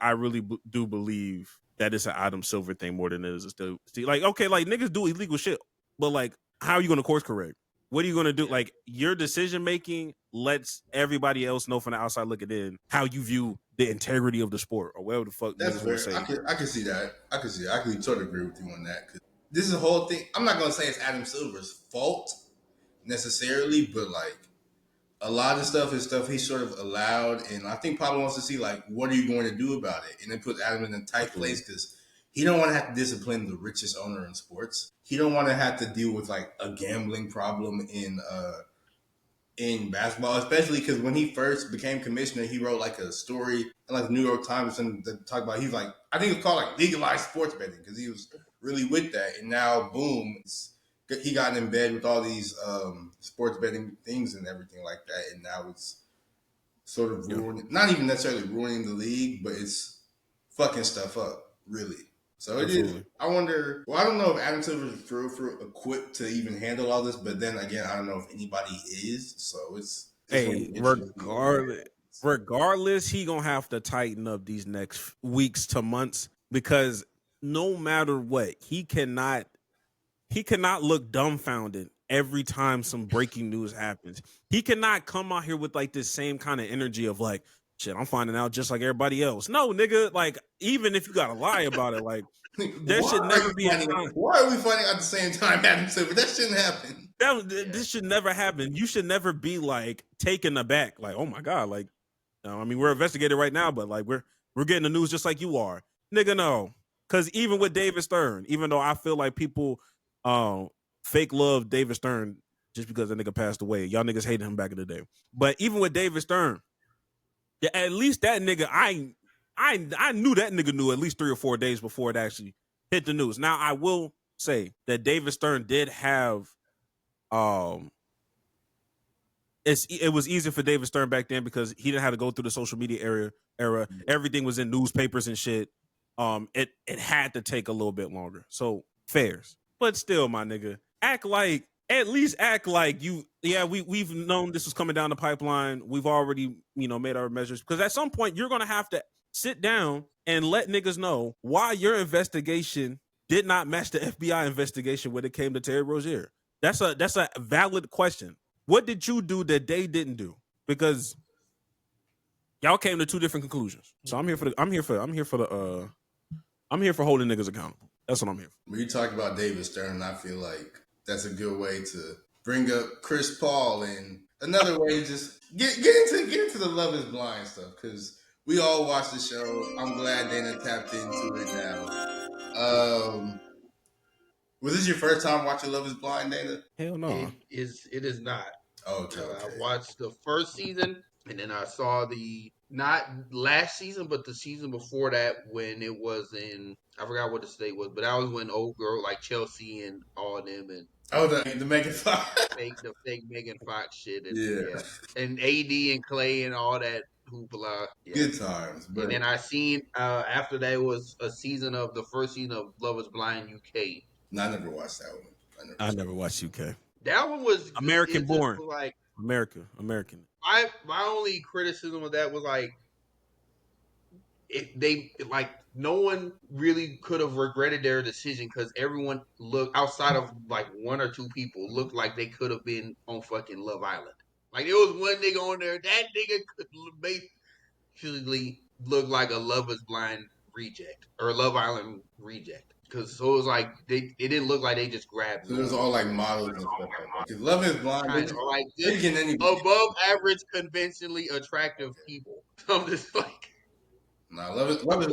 Speaker 2: do believe that it's an Adam Silver thing more than it is a Steve. Like, okay, like niggas do illegal shit, but like, how are you going to course correct? What are you going to do? Like, your decision making lets everybody else know from the outside looking in how you view the integrity of the sport or whatever the fuck
Speaker 3: That's
Speaker 2: niggas want
Speaker 3: fair.
Speaker 2: to say.
Speaker 3: I can see that. I can see that. I can totally agree with you on that. Cause this is a whole thing. I'm not gonna say it's Adam Silver's fault necessarily, but like a lot of stuff is stuff he sort of allowed, and I think Pablo wants to see like what are you going to do about it, and it puts Adam in a tight place because he don't want to have to discipline the richest owner in sports. He don't want to have to deal with like a gambling problem in basketball, especially because when he first became commissioner, he wrote like a story in like the New York Times and that talked about he's like I think it's called like legalized sports betting because he was really with that, and now boom, he got in bed with all these sports betting things and everything like that, and now it's sort of ruining, not even necessarily ruining the league, but it's fucking stuff up really. So it is. I wonder. Well, I don't know if Adam Silver is for equipped to even handle all this, but then again, I don't know if anybody is. So it's
Speaker 2: hey, regardless, he gonna have to tighten up these next weeks to months because no matter what, he cannot look dumbfounded every time some breaking news happens. He cannot come out here with like this same kind of energy of like, shit, I'm finding out just like everybody else. No, nigga, like even if you gotta lie about it, like there should never be a time.
Speaker 3: Why are we finding out at the same time, Adam Silver? That shouldn't happen.
Speaker 2: This should never happen. You should never be like taken aback, like, oh my god, like, I mean, we're investigating right now, but like we're getting the news just like you are, nigga. No, because even with David Stern, even though I feel like people fake love David Stern just because the nigga passed away, y'all niggas hated him back in the day. But even with David Stern, yeah, at least that nigga, I knew that nigga knew at least 3 or 4 days before it actually hit the news. Now I will say that David Stern did have it was easier for David Stern back then because he didn't have to go through the social media era. Everything was in newspapers and shit. It had to take a little bit longer. So fairs. But still, my nigga, at least act like you. Yeah, we've known this was coming down the pipeline. We've already, made our measures because at some point you're gonna have to sit down and let niggas know why your investigation did not match the FBI investigation when it came to Terry Rozier. That's a valid question. What did you do that they didn't do? Because y'all came to two different conclusions. So I'm here for holding niggas accountable. That's what I'm here for.
Speaker 3: When you talk about David Stern, I feel like that's a good way to bring up Chris Paul and another way to just get into the Love Is Blind stuff because we all watch the show. I'm glad Dana tapped into it now. Was this your first time watching Love Is Blind, Dana?
Speaker 2: Hell no.
Speaker 1: It is not.
Speaker 3: Okay.
Speaker 1: I watched the first season and then I saw not last season, but the season before that when it was I forgot what the state was, but that was when old girl like Chelsea and all of them and
Speaker 3: the Megan Fox,
Speaker 1: the fake Megan Fox shit, and and AD and Clay and all that hoopla. Yeah.
Speaker 3: Good times. But...
Speaker 1: And then I seen after that was the first season of Love Is Blind UK.
Speaker 3: No, I never watched that one.
Speaker 2: I never watched UK.
Speaker 1: That one was
Speaker 2: American born.
Speaker 1: Like
Speaker 2: American.
Speaker 1: My only criticism of that was like no one really could have regretted their decision because everyone looked outside of like one or two people looked like they could have been on fucking Love Island. Like there was one nigga on there, that nigga could basically look like a Love Is Blind reject or Love Island reject. Because so it was like it didn't look like they just grabbed.
Speaker 3: So it was all like models and stuff like that. Because Love Is Blind,
Speaker 1: like just above average, conventionally attractive people. So I'm just like,
Speaker 3: nah,
Speaker 1: love is gonna be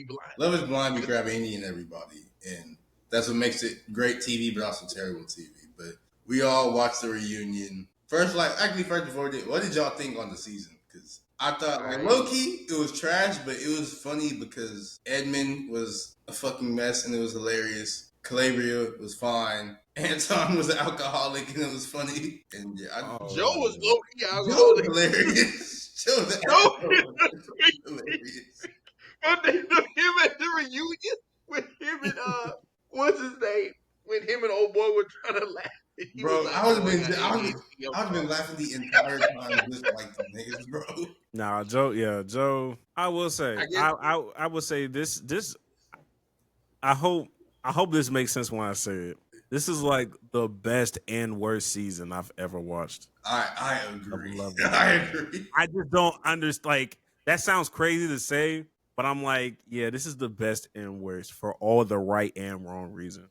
Speaker 1: blind.
Speaker 3: Love Is Blind be grabbing any and everybody, and that's what makes it great TV, but also terrible TV. But We all watched the reunion. First before we did, what did y'all think on the season? Because I thought, like, low key, it was trash, but it was funny because Edmund was a fucking mess and it was hilarious. Calabria was fine. Anton was an alcoholic and it was funny. And yeah,
Speaker 1: Joe was low key
Speaker 3: Joe was
Speaker 1: alcoholic.
Speaker 3: hilarious. Joe was hilarious.
Speaker 1: But him at the reunion with him and what's his name? When him and old boy were trying to laugh. He
Speaker 3: Bro,
Speaker 1: was like,
Speaker 3: I would have been,
Speaker 1: ADHD,
Speaker 3: I would have been laughing the entire time just like the niggas, bro.
Speaker 2: Nah, Joe. I will say, I would say this. I hope this makes sense when I say it. This is like the best and worst season I've ever watched.
Speaker 3: I agree. I agree.
Speaker 2: I just don't understand. Like, that sounds crazy to say, but I'm like, yeah, this is the best and worst for all the right and wrong reasons.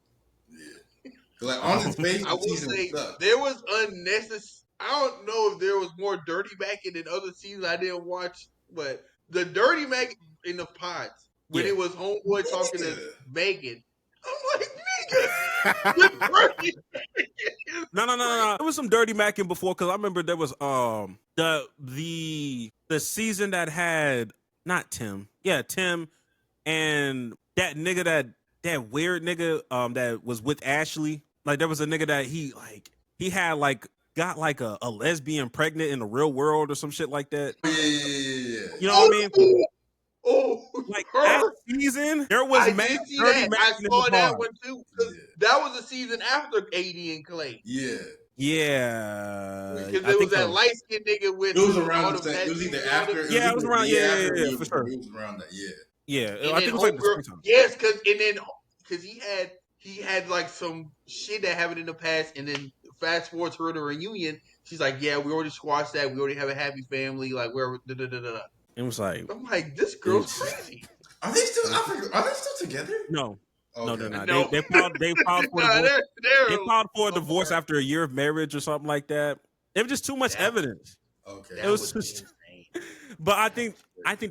Speaker 3: Yeah. Like, on its face,
Speaker 1: I will say there was unnecessary. I don't know if there was more dirty macking than other seasons I didn't watch, but the dirty mac in the pods when it was homeboy talking to Megan, I'm like, nigga,
Speaker 2: No. There was some dirty macking before because I remember there was the season that had not Tim, Tim, and that nigga that weird nigga that was with Ashley. Like, there was a nigga that he had got like a lesbian pregnant in the real world or some shit like that.
Speaker 3: Yeah.
Speaker 2: You know what I mean?
Speaker 1: Oh,
Speaker 2: like that season, there was
Speaker 1: I did see that. I saw that one too because that was the season after AD and Clay.
Speaker 3: Yeah.
Speaker 1: Because there was that light skinned nigga with.
Speaker 3: It was around the same. It was either after.
Speaker 2: Yeah, it was around. Yeah, for sure.
Speaker 3: It was around that. Yeah.
Speaker 2: Yeah, I think it was like the springtime.
Speaker 1: Yes, because he had like some shit that happened in the past, and then fast forward to the reunion, she's like, "Yeah, we already squashed that. We already have a happy family. Like, where da da da da."
Speaker 2: It was like,
Speaker 1: I'm like, this girl's crazy.
Speaker 3: Are they still? Are they still together?
Speaker 2: No.
Speaker 3: Okay.
Speaker 2: No, they're not.
Speaker 1: No.
Speaker 2: They filed for divorce. They filed for a divorce after a year of marriage or something like that. There was just too much evidence.
Speaker 3: Okay.
Speaker 2: It was just. But I think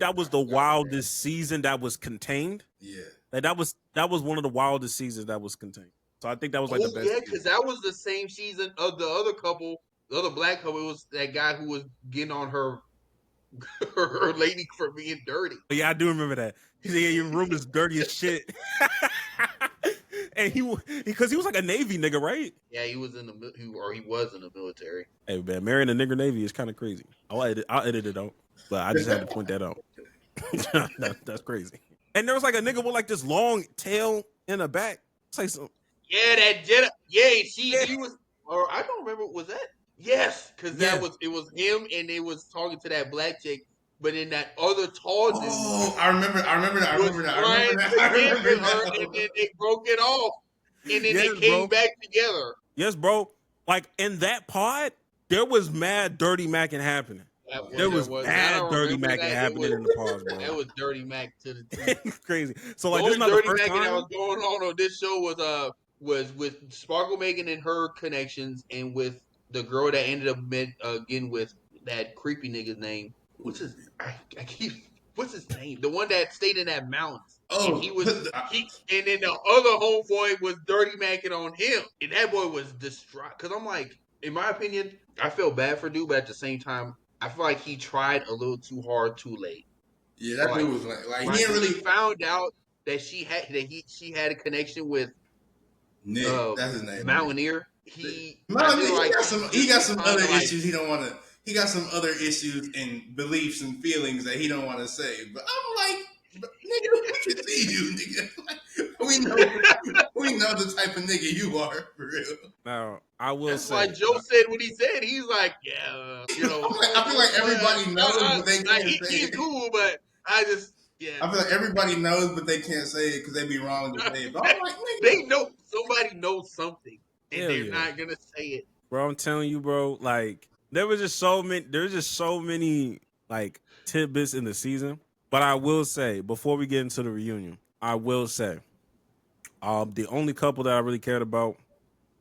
Speaker 2: that was the wildest season that was contained.
Speaker 3: Yeah.
Speaker 2: Like, that was one of the wildest seasons that was contained. So I think that was like the best.
Speaker 1: Yeah, because that was the same season of the other couple, the other black couple. It was that guy who was getting on her lady for being dirty.
Speaker 2: Yeah, I do remember that. He said, "Yeah, your room is dirty as shit." And because he was like a Navy nigga, right?
Speaker 1: Yeah, he was in the military.
Speaker 2: Hey man, marrying a nigger Navy is kind of crazy. I'll edit it out, but I just had to point that out. That's crazy. And there was like a nigga with like this long tail in the back. It's like some.
Speaker 1: Yeah, that Jedi. Yeah, he was. Or I don't remember. Was that? Yes, because it was him, and they was talking to that black chick. But in that other tall dude,
Speaker 3: I remember that. I remember that.
Speaker 1: And then they broke it off, and then they came back together.
Speaker 2: Yes, bro. Like, in that pod, there was mad dirty macking happening. There was mad dirty macking happening in the pods, bro.
Speaker 1: That was dirty mac to the team.
Speaker 2: Crazy. So like,
Speaker 1: the
Speaker 2: this
Speaker 1: only
Speaker 2: is not
Speaker 1: dirty
Speaker 2: the first
Speaker 1: macking
Speaker 2: time
Speaker 1: that was going on this show was with Sparkle Megan and her connections, and with the girl that ended up getting with that creepy nigga's name. What's his name? The one that stayed in that mountains.
Speaker 3: Oh,
Speaker 1: and and then the other homeboy was dirty macking on him, and that boy was distraught. Because I'm like, in my opinion, I feel bad for dude, but at the same time, I feel like he tried a little too hard, too late.
Speaker 3: Yeah, that dude was like he didn't really
Speaker 1: found out that she had a connection with
Speaker 3: Nick. That's his name.
Speaker 1: Mountaineer. He
Speaker 3: got some other issues he don't want to. He got some other issues and beliefs and feelings that he don't want to say. But I'm like, nigga, we can see you, nigga. Like, we know the type of nigga you are, for real.
Speaker 2: Now, I will say.
Speaker 1: That's why Joe said what he said. He's like, yeah, you know.
Speaker 3: I feel like everybody knows, but they can't say
Speaker 1: he's
Speaker 3: it.
Speaker 1: Cool, but I just, yeah.
Speaker 3: I feel like everybody knows, but they can't say it because they be wrong to say it. But I'm like, nigga.
Speaker 1: They know, somebody knows something, and they're not going to say it.
Speaker 2: Bro, I'm telling you, bro, like, there was just so many like tidbits in the season. But I will say, before we get into the reunion, I will say, the only couple that I really cared about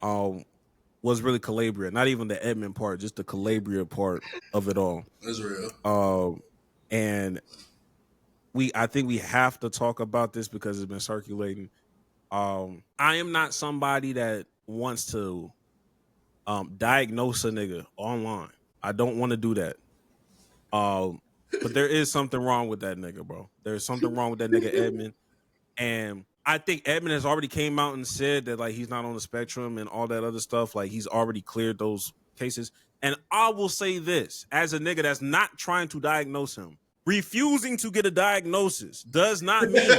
Speaker 2: was really Calabria. Not even the Edmund part, just the Calabria part of it all.
Speaker 3: That's real.
Speaker 2: And I think we have to talk about this because it's been circulating. I am not somebody that wants to diagnose a nigga online. I don't want to do that. But there is something wrong with that nigga, bro. There's something wrong with that nigga Edmund. And I think Edmund has already came out and said that like he's not on the spectrum and all that other stuff. Like he's already cleared those cases. And I will say this as a nigga that's not trying to diagnose him. Refusing to get a diagnosis does not mean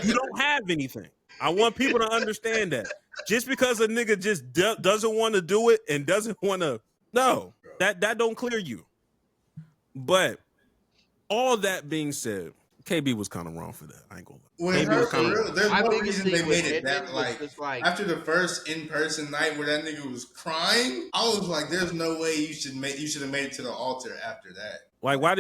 Speaker 2: you don't have anything. I want people to understand that. Just because a nigga just doesn't want to do it and doesn't want to, no, that don't clear you. But all that being said, KB was kind of wrong for that. I ain't gonna lie. KB was kind of wrong.
Speaker 3: There's
Speaker 1: My
Speaker 3: no
Speaker 1: biggest
Speaker 3: reason they
Speaker 1: thing with
Speaker 3: made it that
Speaker 1: Edmund was
Speaker 3: like
Speaker 1: just like
Speaker 3: after the first in-person night where that nigga was crying. I was like, "There's no way you should have made it to the altar after that."
Speaker 2: Like why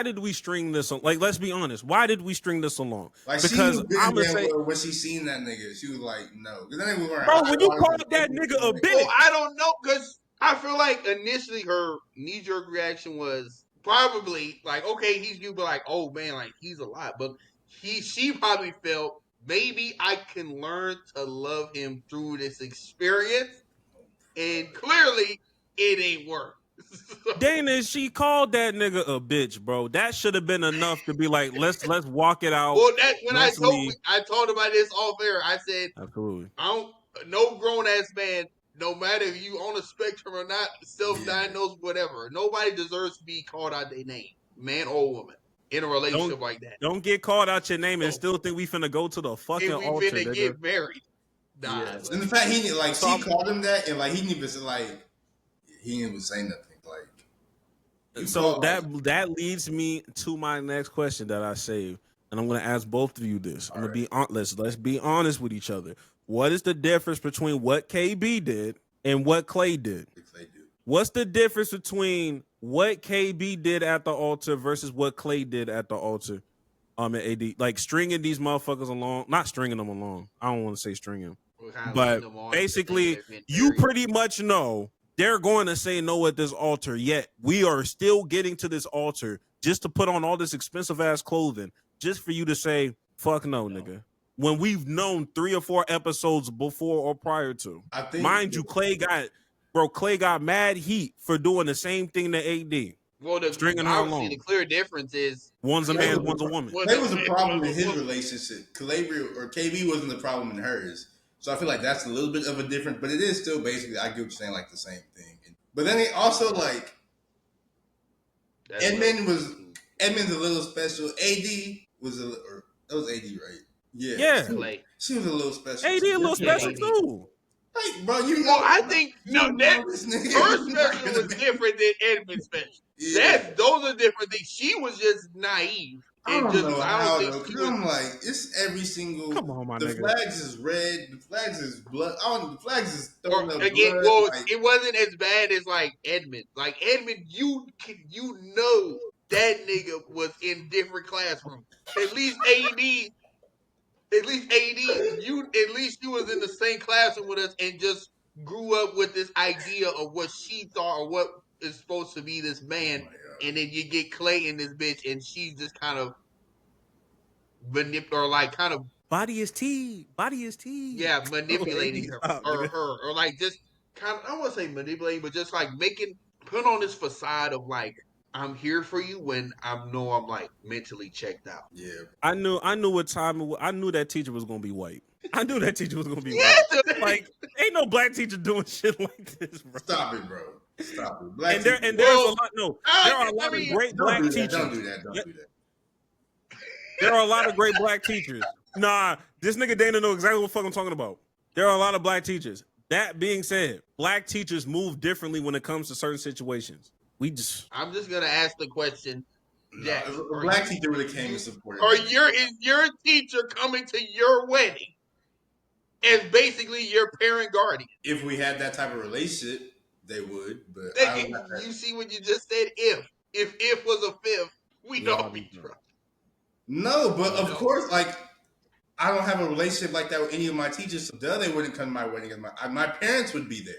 Speaker 2: did we string this on? Like let's be honest, why did we string this along?
Speaker 3: Like
Speaker 2: Because I'm gonna say,
Speaker 3: when she seen that nigga, she was like, "No," because that nigga was
Speaker 2: bro, when you called that nigga a bitch,
Speaker 1: well, I don't know because I feel like initially her knee-jerk reaction was probably like, okay, he's you, but like, oh man, like he's a lot. But she probably felt maybe I can learn to love him through this experience, and clearly it ain't work.
Speaker 2: Dana, she called that nigga a bitch, bro. That should have been enough to be like, let's walk it out.
Speaker 1: Well, that when I
Speaker 2: let's leave.
Speaker 1: told about this off air, I said,
Speaker 2: Absolutely.
Speaker 1: I don't, no grown ass man, no matter if you on the spectrum or not, self-diagnosed, whatever. Nobody deserves to be called out their name, man or woman, in a relationship like that.
Speaker 2: Don't get called out your name and still think we finna go to the fucking
Speaker 1: if we
Speaker 2: altar,
Speaker 1: finna
Speaker 2: nigga.
Speaker 1: get married. Nah.
Speaker 3: Yeah. And the fact he like she called him that, and like he didn't even like he didn't even say nothing. Like
Speaker 2: so that leads me to my next question that I saved, and I'm gonna ask both of you this. I'm gonna be honest. Let's be honest with each other. What is the difference between what KB did and what Clay did? What's the difference between what KB did at the altar versus what Clay did at the altar? At AD, like stringing these motherfuckers along, not stringing them along. I don't want to say stringing, but basically, you pretty much know they're going to say no at this altar. Yet we are still getting to this altar just to put on all this expensive ass clothing, just for you to say fuck no, nigga. When we've known 3 or 4 episodes before or prior to,
Speaker 3: I think,
Speaker 2: mind you, Clay got mad heat for doing the same thing to AD.
Speaker 1: Well, obviously the clear difference is
Speaker 2: one's a man, one's a woman.
Speaker 3: There was a problem in his relationship. KB wasn't the problem in hers. So I feel like that's a little bit of a difference, but it is still basically, I get what you're saying, like the same thing. But then they also like Edmund's a little special. AD was that was AD, right? Yeah. She was a little special.
Speaker 2: AD a little special too.
Speaker 3: Like, bro, you know.
Speaker 1: Well, I think her special was different than Edmund's special. Yeah. Those are different things. She was just naive.
Speaker 3: I don't know how though. I'm like, it's every single. Come on, my nigga. The flags is red. The flags is blood. The flags is throwing up
Speaker 1: again.
Speaker 3: Blood,
Speaker 1: well,
Speaker 3: like,
Speaker 1: it wasn't as bad as like Edmund. Like Edmund, you know that nigga was in different classrooms. At least AD, you was in the same classroom with us and just grew up with this idea of what she thought or what is supposed to be this man, and then you get Clay in this bitch, and she's just kind of
Speaker 2: body is tea.
Speaker 1: Yeah, manipulating her, or like just kind of, I don't want to say manipulating, but just like put on this facade of like, I'm here for you when I'm like mentally checked out.
Speaker 3: Yeah,
Speaker 2: I knew what time. I knew that teacher was gonna be white. I knew that teacher was gonna be white. Like, ain't no black teacher doing shit like this, bro.
Speaker 3: Stop it, bro. Stop it.
Speaker 2: Black there's a lot. No, there are a lot of great black teachers.
Speaker 3: Don't do that.
Speaker 2: There are a lot of great black teachers. Nah, this nigga Dana know exactly what the fuck I'm talking about. There are a lot of black teachers. That being said, black teachers move differently when it comes to certain situations.
Speaker 1: I'm just gonna ask the question. Jack,
Speaker 3: a black teacher would have came and supported.
Speaker 1: Or is your teacher coming to your wedding as basically your parent guardian?
Speaker 3: If we had that type of relationship, they would. But
Speaker 1: you see what you just said. If was a fifth, we all be drunk.
Speaker 3: No, but of course, like, I don't have a relationship like that with any of my teachers. So they wouldn't come to my wedding. My parents would be there.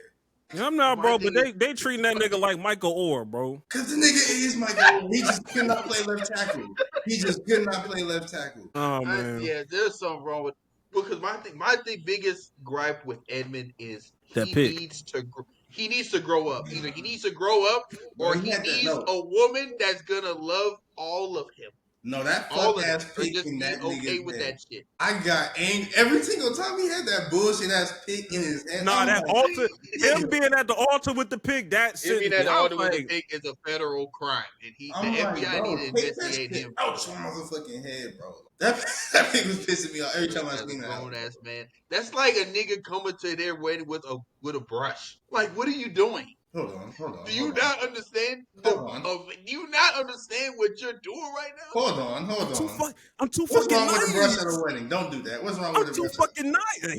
Speaker 2: I'm not, bro, but they treating that nigga like Michael Orr, bro.
Speaker 3: Cause the nigga is Michael Orr. He just could not play left tackle.
Speaker 2: Oh man,
Speaker 1: yeah, there's something wrong with. Because my biggest gripe with Edmund is he he needs to grow up. Either he needs to grow up,
Speaker 3: Bro,
Speaker 1: or
Speaker 3: he
Speaker 1: he
Speaker 3: had that.
Speaker 1: needs
Speaker 3: No,
Speaker 1: a woman that's gonna love all of him,
Speaker 3: no, that
Speaker 1: all
Speaker 3: fuck
Speaker 1: of that,
Speaker 3: ass
Speaker 1: or
Speaker 3: pick
Speaker 1: just
Speaker 3: in
Speaker 1: be
Speaker 3: that
Speaker 1: okay
Speaker 3: nigga's
Speaker 1: with
Speaker 3: head.
Speaker 1: that shit.
Speaker 3: I got angry every single time he had that bullshit ass pick in his head.
Speaker 2: Nah,
Speaker 3: I'm
Speaker 2: that
Speaker 3: like,
Speaker 2: altar, him
Speaker 3: nigga.
Speaker 2: being at the altar with the pig, that
Speaker 1: Him
Speaker 2: sent
Speaker 1: being
Speaker 2: me.
Speaker 1: at the
Speaker 2: I was
Speaker 1: altar with a
Speaker 2: like,
Speaker 1: pig is a federal crime, and the
Speaker 3: I'm like,
Speaker 1: FBI need
Speaker 3: bro,
Speaker 1: to
Speaker 3: take that
Speaker 1: investigate
Speaker 3: shit
Speaker 1: him
Speaker 3: out
Speaker 1: for
Speaker 3: your
Speaker 1: that.
Speaker 3: motherfucking head, bro. That pick was pissing me off every time I
Speaker 1: As a
Speaker 3: seen that.
Speaker 1: grown ass man, that's like a nigga coming to their wedding with a brush. Like, what are you doing?
Speaker 3: Hold on,
Speaker 1: Do you not understand
Speaker 3: hold on,
Speaker 1: do you not understand what you're doing right now?
Speaker 2: I'm too
Speaker 3: What's
Speaker 2: fucking
Speaker 3: wrong with a brush at a
Speaker 2: nice.
Speaker 3: wedding? Don't do that. What's wrong
Speaker 2: I'm
Speaker 3: with a
Speaker 2: too
Speaker 3: brush?
Speaker 2: fucking nice.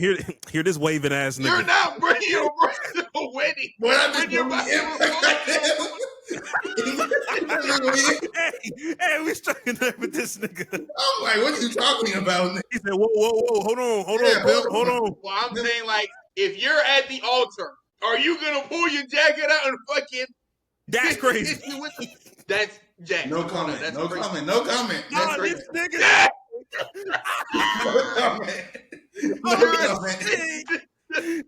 Speaker 2: Hear this waving ass
Speaker 1: You're
Speaker 2: nigga.
Speaker 1: not bringing your brush to a wedding
Speaker 3: Boy, I just
Speaker 1: when you're
Speaker 3: put me
Speaker 1: about to
Speaker 3: in.
Speaker 2: Hey, we struggling there with this nigga.
Speaker 3: I'm like, what are you talking about?
Speaker 2: He said, whoa, hold on,
Speaker 3: Yeah,
Speaker 2: pimp, hold on.
Speaker 1: Well, I'm saying, like, if you're at the altar, are you gonna pull your jacket out and fucking
Speaker 2: That's crazy.
Speaker 1: hit you with that's Jack?
Speaker 3: No
Speaker 1: Come on now,
Speaker 3: comment.
Speaker 1: that's
Speaker 3: No
Speaker 1: crazy.
Speaker 3: comment. No comment.
Speaker 1: That's
Speaker 2: Nah,
Speaker 3: That's
Speaker 1: crazy.
Speaker 2: this nigga.
Speaker 1: Yeah,
Speaker 3: no comment. No
Speaker 1: you're
Speaker 3: comment.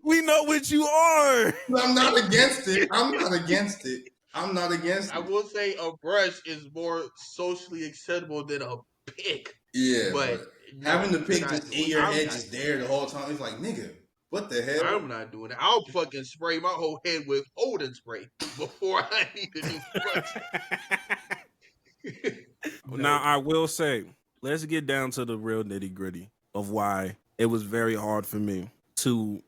Speaker 2: We know what you are.
Speaker 3: I'm not against it. I'm not against it. I'm not against
Speaker 1: I
Speaker 3: it.
Speaker 1: will say a brush is more socially acceptable than a pick.
Speaker 3: Yeah,
Speaker 1: But
Speaker 3: but
Speaker 1: no,
Speaker 3: having the
Speaker 1: you're
Speaker 3: pick
Speaker 1: not
Speaker 3: just
Speaker 1: doing
Speaker 3: in
Speaker 1: it.
Speaker 3: your
Speaker 1: I'm
Speaker 3: head,
Speaker 1: not
Speaker 3: just
Speaker 1: doing
Speaker 3: there the whole time, it's like, nigga, what the
Speaker 1: it.
Speaker 3: hell?
Speaker 1: I'm not doing it. I'll fucking spray my whole head with Odin spray before I need a new brush.
Speaker 2: Now, I will say, let's get down to the real nitty gritty of why it was very hard for me to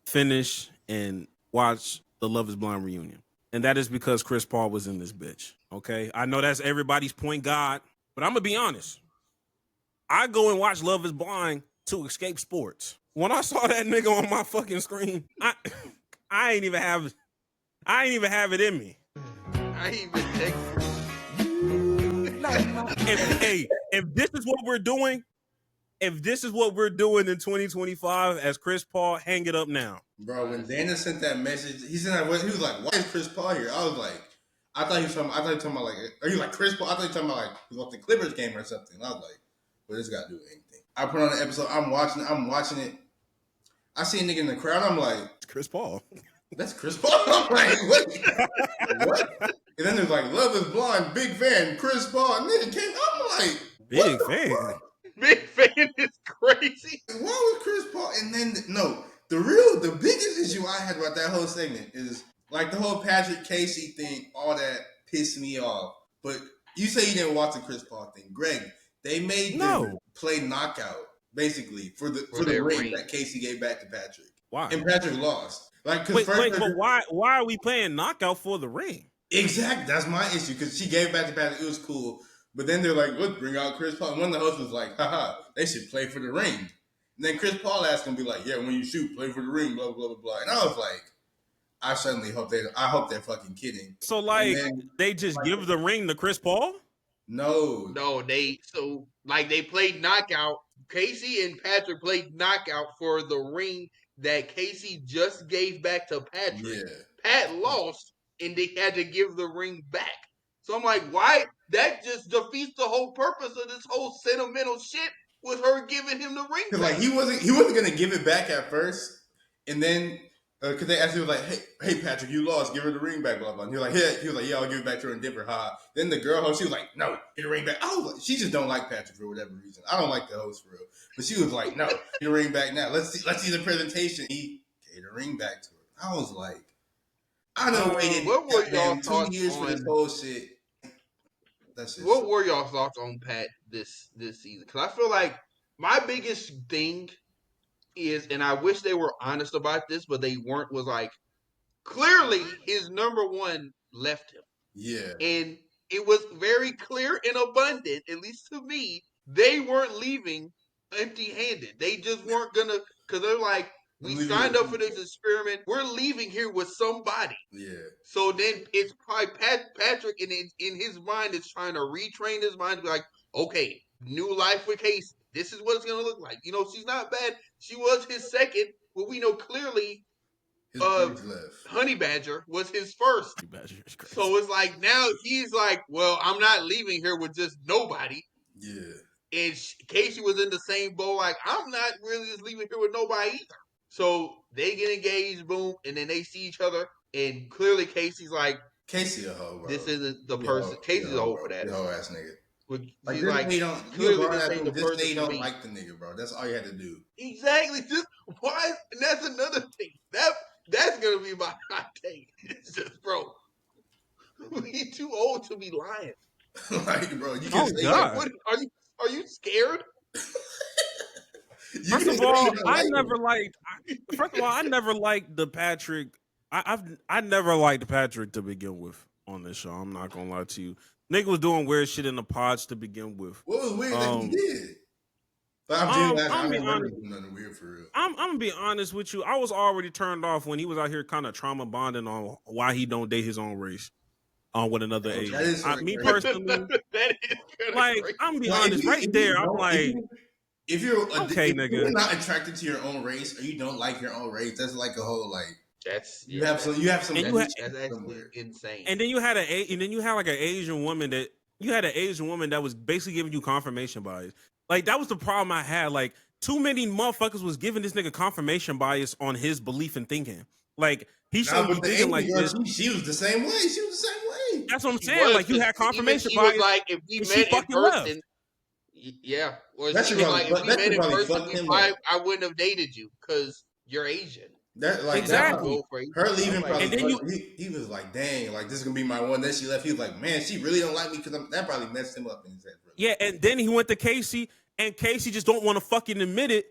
Speaker 2: finish and watch the Love is Blind reunion. And that is because Chris Paul was in this bitch. Okay. I know that's everybody's point guard, but I'm going to be honest. I go and watch Love is Blind to escape sports. When I saw that nigga on my fucking screen, I ain't even have it in me.
Speaker 1: I even text.
Speaker 2: If this is what we're doing, in 2025 as Chris Paul, hang it up now.
Speaker 3: Bro, when Dana sent that message, he was like, why is Chris Paul here? I was like, I thought he was talking about like, are you like Chris Paul? I thought he was talking about like he was the Clippers game or something. And I was like, what does this got to do with anything? I put on the episode, I'm watching it. I see a nigga in the crowd, I'm like,
Speaker 2: It's Chris Paul.
Speaker 3: That's Chris Paul. I'm like, what? And then there's like, Love is Blind, big fan, Chris Paul. And then it came, I'm like,
Speaker 2: big fan.
Speaker 1: Big fan is crazy.
Speaker 3: Why was Chris Paul? And then the biggest issue I had about that whole segment is like the whole Patrick Casey thing. All that pissed me off. But you say you didn't watch the Chris Paul thing, Greg. They made them play knockout basically for the ring that Casey gave back to Patrick.
Speaker 2: Why?
Speaker 3: And Patrick lost. Like,
Speaker 2: but why are we playing knockout for the ring?
Speaker 3: Exactly, that's my issue because she gave back to Patrick. It was cool. But then they're like, let's bring out Chris Paul. And one of the hosts was like, haha, they should play for the ring. And then Chris Paul asked him, be like, yeah, when you shoot, play for the ring, blah, blah, blah, blah. And I was like, I hope they're fucking kidding.
Speaker 2: So, like, they just give the ring to Chris Paul?
Speaker 3: No,
Speaker 1: they played knockout. Casey and Patrick played knockout for the ring that Casey just gave back to Patrick.
Speaker 3: Yeah.
Speaker 1: Pat lost, and they had to give the ring back. So I'm like, why? That just defeats the whole purpose of this whole sentimental shit with her giving him the ring back.
Speaker 3: Like he wasn't gonna give it back at first, and then because they asked him like, hey Patrick, you lost, give her the ring back, blah blah. And he was like, yeah, I'll give it back to her in Denver. Ha. Then the girl host, she was like, no, get the ring back. I was like, she just don't like Patrick for whatever reason. I don't like the host for real, but she was like, no, get the ring back now. Let's see the presentation. He gave the ring back to her. I was like, I done waited
Speaker 1: what were y'all
Speaker 3: 2 years for this whole shit.
Speaker 1: What were y'all thoughts on Pat this season? Because I feel like my biggest thing is, and I wish they were honest about this, but they weren't, was like, clearly his number one left him.
Speaker 3: Yeah.
Speaker 1: And it was very clear and abundant, at least to me, they weren't leaving empty-handed. They just weren't going to, because they're like, we signed up for this experiment. We're leaving here with somebody.
Speaker 3: Yeah.
Speaker 1: So then it's probably Patrick in his mind is trying to retrain his mind to be like, okay, new life with Casey. This is what it's going to look like. You know, she's not bad. She was his second, but we know clearly Honey Badger was his first. So it's like now he's like, well, I'm not leaving here with just nobody.
Speaker 3: Yeah.
Speaker 1: And Casey was in the same boat, like, I'm not really just leaving here with nobody either. So they get engaged, boom, and then they see each other and clearly Casey's like,
Speaker 3: Casey a hoe, bro.
Speaker 1: this isn't the person. Casey's a hoe for that.
Speaker 3: You hoe ass nigga.
Speaker 1: But
Speaker 3: Like
Speaker 1: she's
Speaker 3: this
Speaker 1: like,
Speaker 3: nigga don't. You
Speaker 1: clearly
Speaker 3: brought
Speaker 1: this
Speaker 3: that
Speaker 1: ain't the
Speaker 3: this
Speaker 1: person
Speaker 3: nigga
Speaker 1: for
Speaker 3: don't
Speaker 1: me.
Speaker 3: like the nigga, bro. That's all you had to do.
Speaker 1: Exactly. Just why? And that's another thing. That's gonna be my hot take. It's just, bro, we too old to be lying.
Speaker 3: Like, bro, you can
Speaker 2: Oh,
Speaker 3: say
Speaker 2: God.
Speaker 1: Like, what are you scared?
Speaker 3: You
Speaker 2: First
Speaker 3: can
Speaker 2: of
Speaker 3: say
Speaker 2: all,
Speaker 3: you don't
Speaker 2: I
Speaker 3: like
Speaker 2: never
Speaker 3: him.
Speaker 2: liked. First of all, I never liked the Patrick. I never liked Patrick to begin with on this show. I'm not gonna lie to you. Nigga was doing weird shit in the pods to begin with.
Speaker 3: What was weird that he did? But I'm genuinely asking, I
Speaker 2: I'm
Speaker 3: don't
Speaker 2: be
Speaker 3: remember
Speaker 2: honest.
Speaker 3: doing nothing weird for real.
Speaker 2: I'm gonna be honest with you. I was already turned off when he was out here kind of trauma bonding on why he don't date his own race on with another
Speaker 3: That
Speaker 2: Asian.
Speaker 3: is sort of
Speaker 2: Me
Speaker 3: crazy.
Speaker 2: personally,
Speaker 1: That is kind of
Speaker 2: like
Speaker 1: crazy.
Speaker 2: I'm gonna be
Speaker 3: Like,
Speaker 2: honest. Right there, I'm like,
Speaker 3: if you're
Speaker 2: okay,
Speaker 3: if
Speaker 2: nigga.
Speaker 3: you're not attracted to your own race or you don't like your own race, that's like a whole like you have some
Speaker 2: And you
Speaker 3: bullshit
Speaker 1: that's actually
Speaker 3: somewhere.
Speaker 1: insane.
Speaker 2: And then you had like an Asian woman that was basically giving you confirmation bias. Like that was the problem I had. Like too many motherfuckers was giving this nigga confirmation bias on his belief and thinking. Like he shouldn't be
Speaker 3: But the
Speaker 2: thinking
Speaker 3: Asian
Speaker 2: like
Speaker 3: girl,
Speaker 2: this.
Speaker 3: she was the same way. She was the same way.
Speaker 2: That's what I'm
Speaker 1: She
Speaker 2: saying.
Speaker 1: was,
Speaker 2: Like you
Speaker 1: 'cause
Speaker 2: had
Speaker 1: even
Speaker 2: confirmation
Speaker 1: she was
Speaker 2: bias,
Speaker 1: like, if we
Speaker 2: and she
Speaker 1: met in
Speaker 2: fucking left.
Speaker 1: person, yeah. Or
Speaker 3: That
Speaker 1: she
Speaker 3: should
Speaker 1: was
Speaker 3: probably
Speaker 1: like, if we
Speaker 3: that
Speaker 1: met
Speaker 3: should
Speaker 1: in
Speaker 3: probably
Speaker 1: person,
Speaker 3: fuck him up.
Speaker 1: I wouldn't have dated you because you're Asian.
Speaker 3: That like
Speaker 2: Exactly.
Speaker 3: that
Speaker 1: Go
Speaker 3: her leaving
Speaker 1: like,
Speaker 3: probably.
Speaker 2: And then
Speaker 3: he was like, dang, like this is gonna be my one. Then she left. He was like, man, she really don't like me because that probably messed him up in his head. Really.
Speaker 2: yeah, and then he went to Casey, and Casey just don't want to fucking admit it.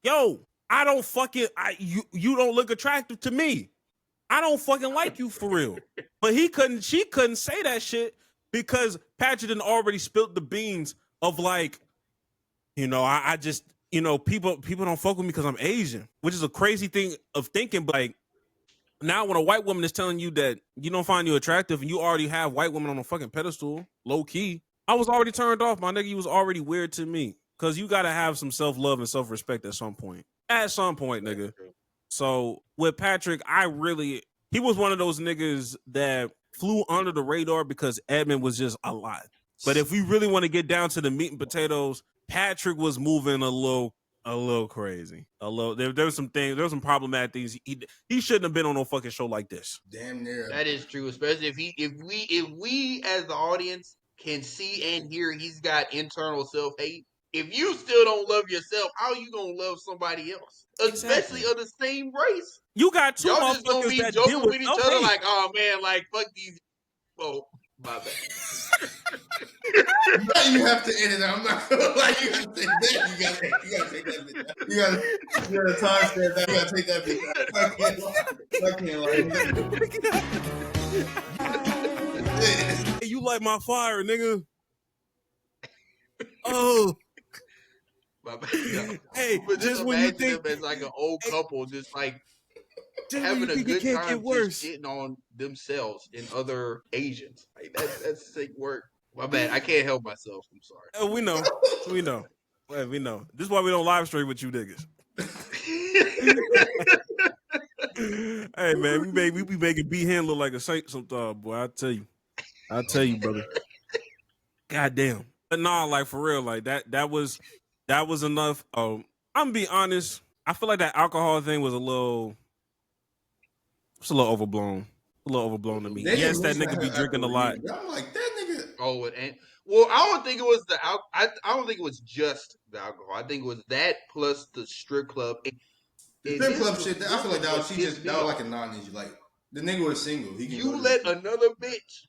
Speaker 2: Yo, I don't fucking you don't look attractive to me. I don't fucking like you for real. But she couldn't say that shit because Patrick had already spilled the beans of like, I just, people don't fuck with me because I'm Asian, which is a crazy thing of thinking. But like now when a white woman is telling you that you don't find you attractive and you already have white women on a fucking pedestal, low key, I was already turned off, my nigga. You was already weird to me because you got to have some self-love and self-respect at some point. At some point, nigga. So with Patrick, he was one of those niggas that flew under the radar because Edmund was just a lot. But if we really want to get down to the meat and potatoes, Patrick was moving a little crazy. There was some things, there was some problematic things. He shouldn't have been on no fucking show like this.
Speaker 3: Damn near.
Speaker 1: That is true, especially if we as the audience can see and hear he's got internal self-hate. If you still don't love yourself, how you gonna love somebody else? Especially of the same race.
Speaker 2: You got two
Speaker 1: Y'all just gonna
Speaker 2: motherfuckers
Speaker 1: be
Speaker 2: that
Speaker 1: joking
Speaker 2: deal with
Speaker 1: with each other
Speaker 2: self-hate.
Speaker 1: like, oh man, like fuck these. Oh, my bad.
Speaker 3: You have to edit it. I'm not gonna lie. You gotta take that. You gotta take that bitch out. You gotta time stamp that. You gotta take that bitch out. I can't lie.
Speaker 2: Hey, you like my fire, nigga? Oh.
Speaker 1: My bad. Yeah.
Speaker 2: Hey,
Speaker 1: But
Speaker 2: just when you think
Speaker 1: them as like an old couple, just like having a
Speaker 2: think
Speaker 1: good
Speaker 2: it can't
Speaker 1: time,
Speaker 2: get worse.
Speaker 1: just shitting on themselves and other Asians. Like that's sick work. My bad. I can't help myself. I'm sorry.
Speaker 2: We know. Well, we know. This is why we don't live stream with you niggas. Hey man, we be making B Hen look like a saint sometimes, boy. I tell you, brother. Goddamn. But nah, like for real, like that was enough. I'm gonna be honest. I feel like that alcohol thing was a little overblown. A little overblown to me. Yes, that nigga be drinking a lot.
Speaker 3: I'm like that nigga.
Speaker 1: Oh, and well, I don't think it was the I don't think it was just the alcohol. I think it was that plus the strip club.
Speaker 3: The strip club shit. I feel like that was like a non-issue. Like the nigga was single.
Speaker 1: You let another bitch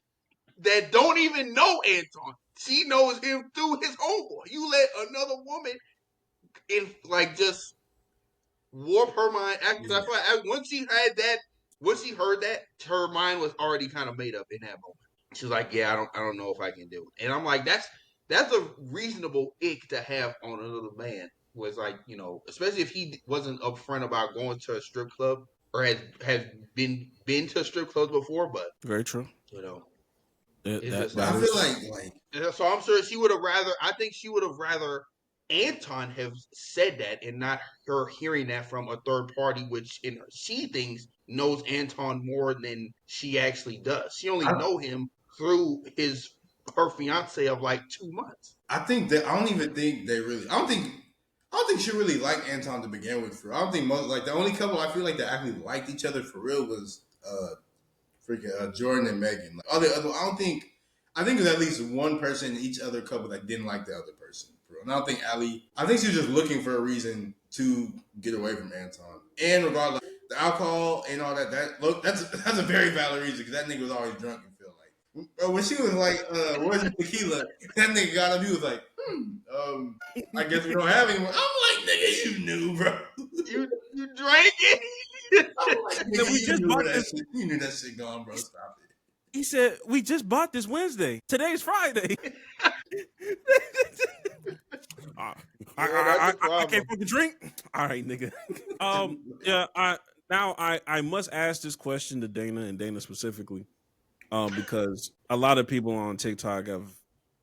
Speaker 1: that don't even know Anton. She knows him through his homeboy. You let another woman like just warp her mind. Actually, I feel like once she heard that, her mind was already kind of made up in that moment. She was like, "Yeah, I don't know if I can do it." And I'm like, "That's a reasonable ick to have on another man." Was like, especially if he wasn't upfront about going to a strip club or has been to strip clubs before. But
Speaker 2: very true.
Speaker 3: I feel like
Speaker 1: so I'm sure she would have rather. I think she would have rather Anton have said that and not her hearing that from a third party, which she thinks knows Anton more than she actually does. She only know him through her fiance of like 2 months.
Speaker 3: I think that I don't think she really liked Anton to begin with. I don't think the only couple I feel like that actually liked each other for real was freaking Jordan and Megan. Like, I think there's at least one person in each other couple that didn't like the other person. Bro. And I don't think Ali. I think she was just looking for a reason to get away from Anton. And regardless, the alcohol and all that. That's a very valid reason because that nigga was always drunk and feel like. Bro, when she was like, "Where's the tequila?" That nigga got up. He was like, I guess we don't have any more. I'm like, nigga, you knew, bro.
Speaker 1: You drank it.
Speaker 3: I'm like, nigga,
Speaker 2: we just bought this.
Speaker 3: You knew that shit gone, bro. Stop it.
Speaker 2: He said, we just bought this Wednesday. Today's Friday. I can't fucking drink. All right, nigga. Yeah. I must ask this question to Dana and Dana specifically, because a lot of people on TikTok have,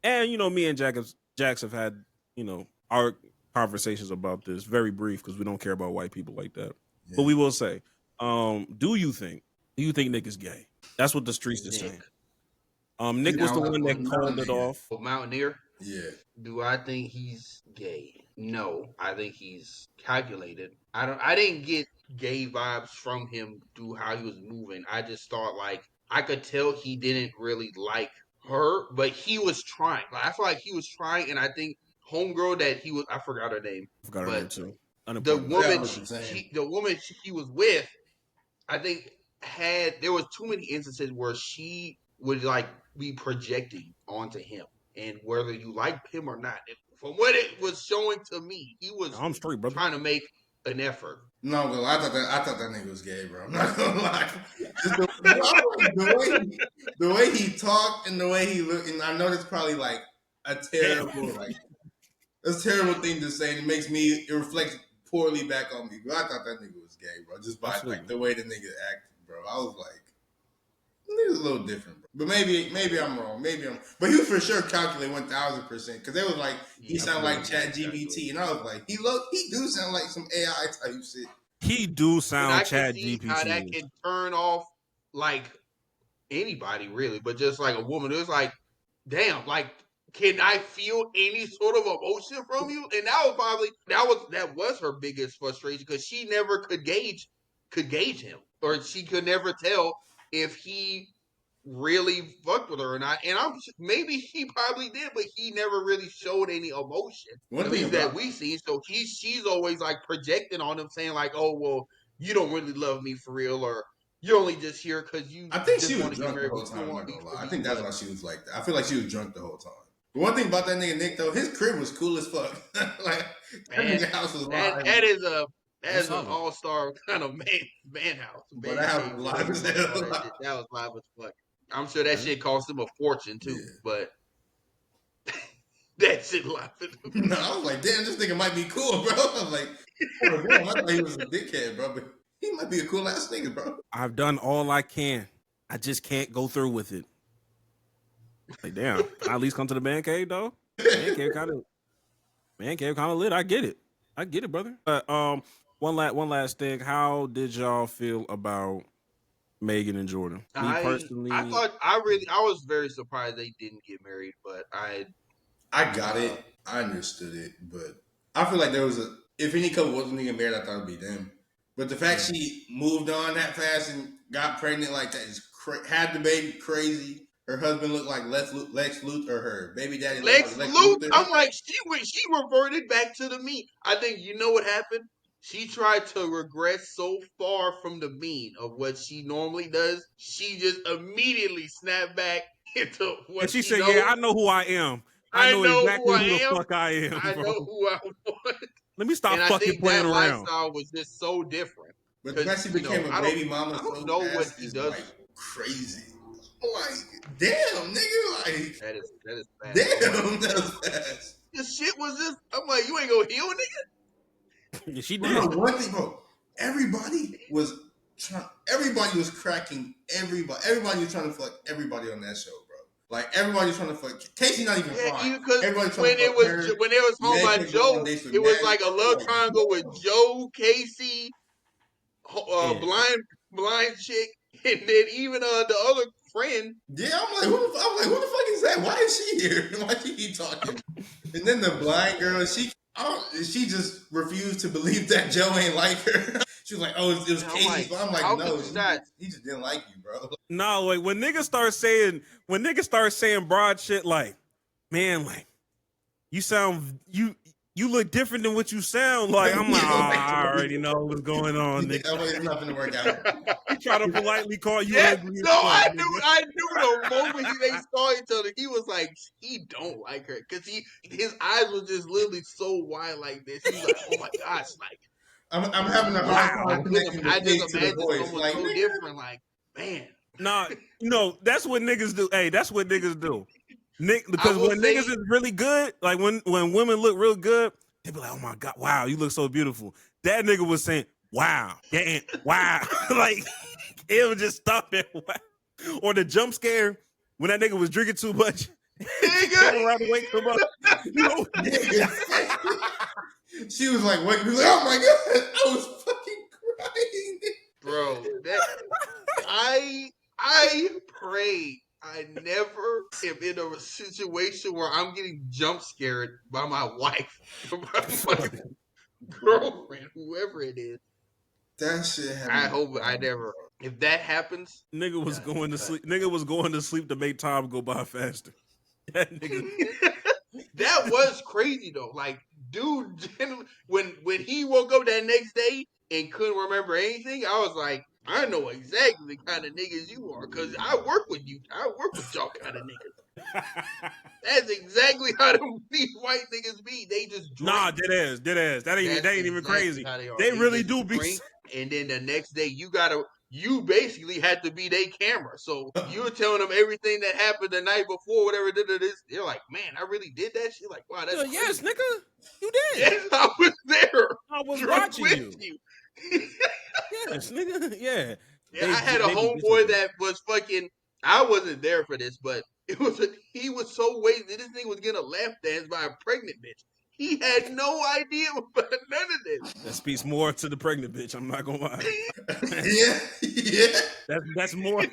Speaker 2: and me and Jax have had, our conversations about this, very brief because we don't care about white people like that. Yeah. But we will say, do you think Nick is gay? That's what the streets is saying. Nick was the one that called it off.
Speaker 1: Mountaineer?
Speaker 3: Yeah.
Speaker 1: Do I think he's gay? No. I think he's calculated. I didn't get gay vibes from him through how he was moving. I just thought I could tell he didn't really like her, but he was trying. I feel like he was trying, and I think homegirl that he was, I forgot her name.
Speaker 2: Forgot her name too.
Speaker 1: The woman she was with, I think there was too many instances where she would be projecting onto him, and whether you liked him or not, from what it was showing to me, he was
Speaker 2: I'm straight, brother.
Speaker 1: Trying to make an effort.
Speaker 3: No, I thought that nigga was gay, bro. I'm not gonna lie. Just the way he talked and the way he looked, and I know that's probably a terrible that's a terrible thing to say, and it reflects poorly back on me. But I thought that nigga was gay, bro. Just by the way the nigga acted, bro. I was like, nigga's a little different, bro. But maybe I'm wrong. But he was for sure calculate 1,000% because they was like he sounded like ChatGPT, and I was like, he do sound like some AI type shit.
Speaker 2: He do sound ChatGPT.
Speaker 1: How that can turn off anybody really, but just a woman. It was damn, can I feel any sort of emotion from you? And that was her biggest frustration because she never could gauge him, or she could never tell if he really fucked with her or not. And maybe he probably did, but he never really showed any emotion. At least that we see. So she's always projecting on him, saying oh well, you don't really love me for real, or you're only just here because you.
Speaker 3: I think she was drunk the whole time. I think that's why she was like that. I feel like she was drunk the whole time. But one thing about that nigga Nick though, his crib was cool as fuck. That nigga house was live.
Speaker 1: That is an all-star kind of man house.
Speaker 3: But that was live as hell.
Speaker 1: That was live as fuck. I'm sure that shit cost him a fortune too, but that shit live.
Speaker 3: No, I was like, damn, this nigga might be cool, bro. I was like, oh, damn, I thought he was a dickhead, bro. But he might be a cool ass nigga, bro.
Speaker 2: I've done all I can. I just can't go through with it. Damn, can I at least come to the man cave though? Man cave kind of lit. I get it, brother. But one last thing. How did y'all feel about Megan and Jordan? Me personally,
Speaker 1: I was very surprised they didn't get married, but I
Speaker 3: got it. I understood it, but I feel like if any couple wasn't going to get married, I thought it'd be them. But the fact she moved on that fast and got pregnant like that had the baby crazy. Her husband looked like Lex Luthor, or her baby daddy
Speaker 1: Lex Luthor. I'm like, she reverted back to the mean. I think you know what happened. She tried to regress so far from the mean of what she normally does. She just immediately snapped back into what
Speaker 2: and she said, knows. "Yeah, I know who I am. I know exactly who the fuck I am.
Speaker 1: I know who I was.
Speaker 2: Let me stop fucking playing around."
Speaker 1: That lifestyle was just so different.
Speaker 3: But the she became a baby mama.
Speaker 1: I don't know what he does.
Speaker 3: Crazy. Damn, nigga,
Speaker 1: that is bad.
Speaker 3: Damn, that's fast.
Speaker 1: This shit was just. I'm like, you ain't gonna heal, nigga.
Speaker 2: Yeah, she did.
Speaker 3: Bro, one thing, bro. Everybody was cracking everybody. Everybody was trying to fuck everybody on that show, bro. Everybody was trying to fuck. Casey not even fine. Everybody
Speaker 1: when it was home by Joe, it was like a love triangle with Joe, Casey, blind chick, and then even the other friend.
Speaker 3: Yeah, I'm like, who the fuck is that? Why is she here? Why she keep talking? And then the blind girl, She just refused to believe that Joe ain't like her. She was like, "Oh, it was Casey's." I'm like, "No, he just didn't like you, bro."
Speaker 2: No, like when niggas start saying broad shit like, man, like you look different than what you sound like. I'm like, I already know what's going on, nigga.
Speaker 3: It's not gonna work out.
Speaker 2: He tried to politely call you
Speaker 1: Yeah,
Speaker 2: ugly.
Speaker 1: no, I knew the moment they saw each other, he was like, he don't like her, because his eyes were just literally so wide like this. He was like, oh my gosh, like
Speaker 3: I'm having a hard time connecting the
Speaker 1: I
Speaker 3: face
Speaker 1: just
Speaker 3: to the
Speaker 1: imagine
Speaker 3: voice.
Speaker 1: someone
Speaker 3: Like,
Speaker 1: so different, like man.
Speaker 2: Nah, that's what niggas do. Hey, that's what niggas do. Because
Speaker 1: will
Speaker 2: when
Speaker 1: say-
Speaker 2: niggas is really good, like when women look real good, they be like, oh my God, wow, you look so beautiful. That nigga was saying, wow, damn, wow. Like, it would just stop at wow. Or the jump scare when that nigga was drinking too much.
Speaker 1: Nigga.
Speaker 2: Around to wake him up. You know?
Speaker 3: She was like, "What?" He was like, "Oh my God, I was fucking crying,
Speaker 1: bro." That I pray I never am in a situation where I'm getting jump scared by my wife, or my fucking girlfriend, whoever it is.
Speaker 3: That shit happened.
Speaker 1: I hope I never. If that happens,
Speaker 2: nigga was going to sleep. Nigga was going to sleep to make time go by faster. That nigga.
Speaker 1: That was crazy though. Like, dude, when he woke up that next day and couldn't remember anything, I was like, I know exactly the kind of niggas you are, because I work with you. I work with y'all kind of niggas. That's exactly how these white niggas be. They just drink.
Speaker 2: Nah, dead ass. That ain't even crazy. They really do be.
Speaker 1: Drink, and then the next day you basically had to be their camera. So you're telling them everything that happened the night before, whatever did it is. They're like, man, I really did that shit. Like, wow, that's
Speaker 2: yes,
Speaker 1: crazy.
Speaker 2: nigga, you did.
Speaker 1: Yes, I was there.
Speaker 2: I was watching you. Yes, nigga. Yeah.
Speaker 1: I had a homeboy that was fucking. I wasn't there for this, but he was so wasted. This nigga was getting a lap dance by a pregnant bitch. He had no idea about none of this.
Speaker 2: That speaks more to the pregnant bitch. I'm not gonna lie.
Speaker 3: Yeah.
Speaker 2: That's more.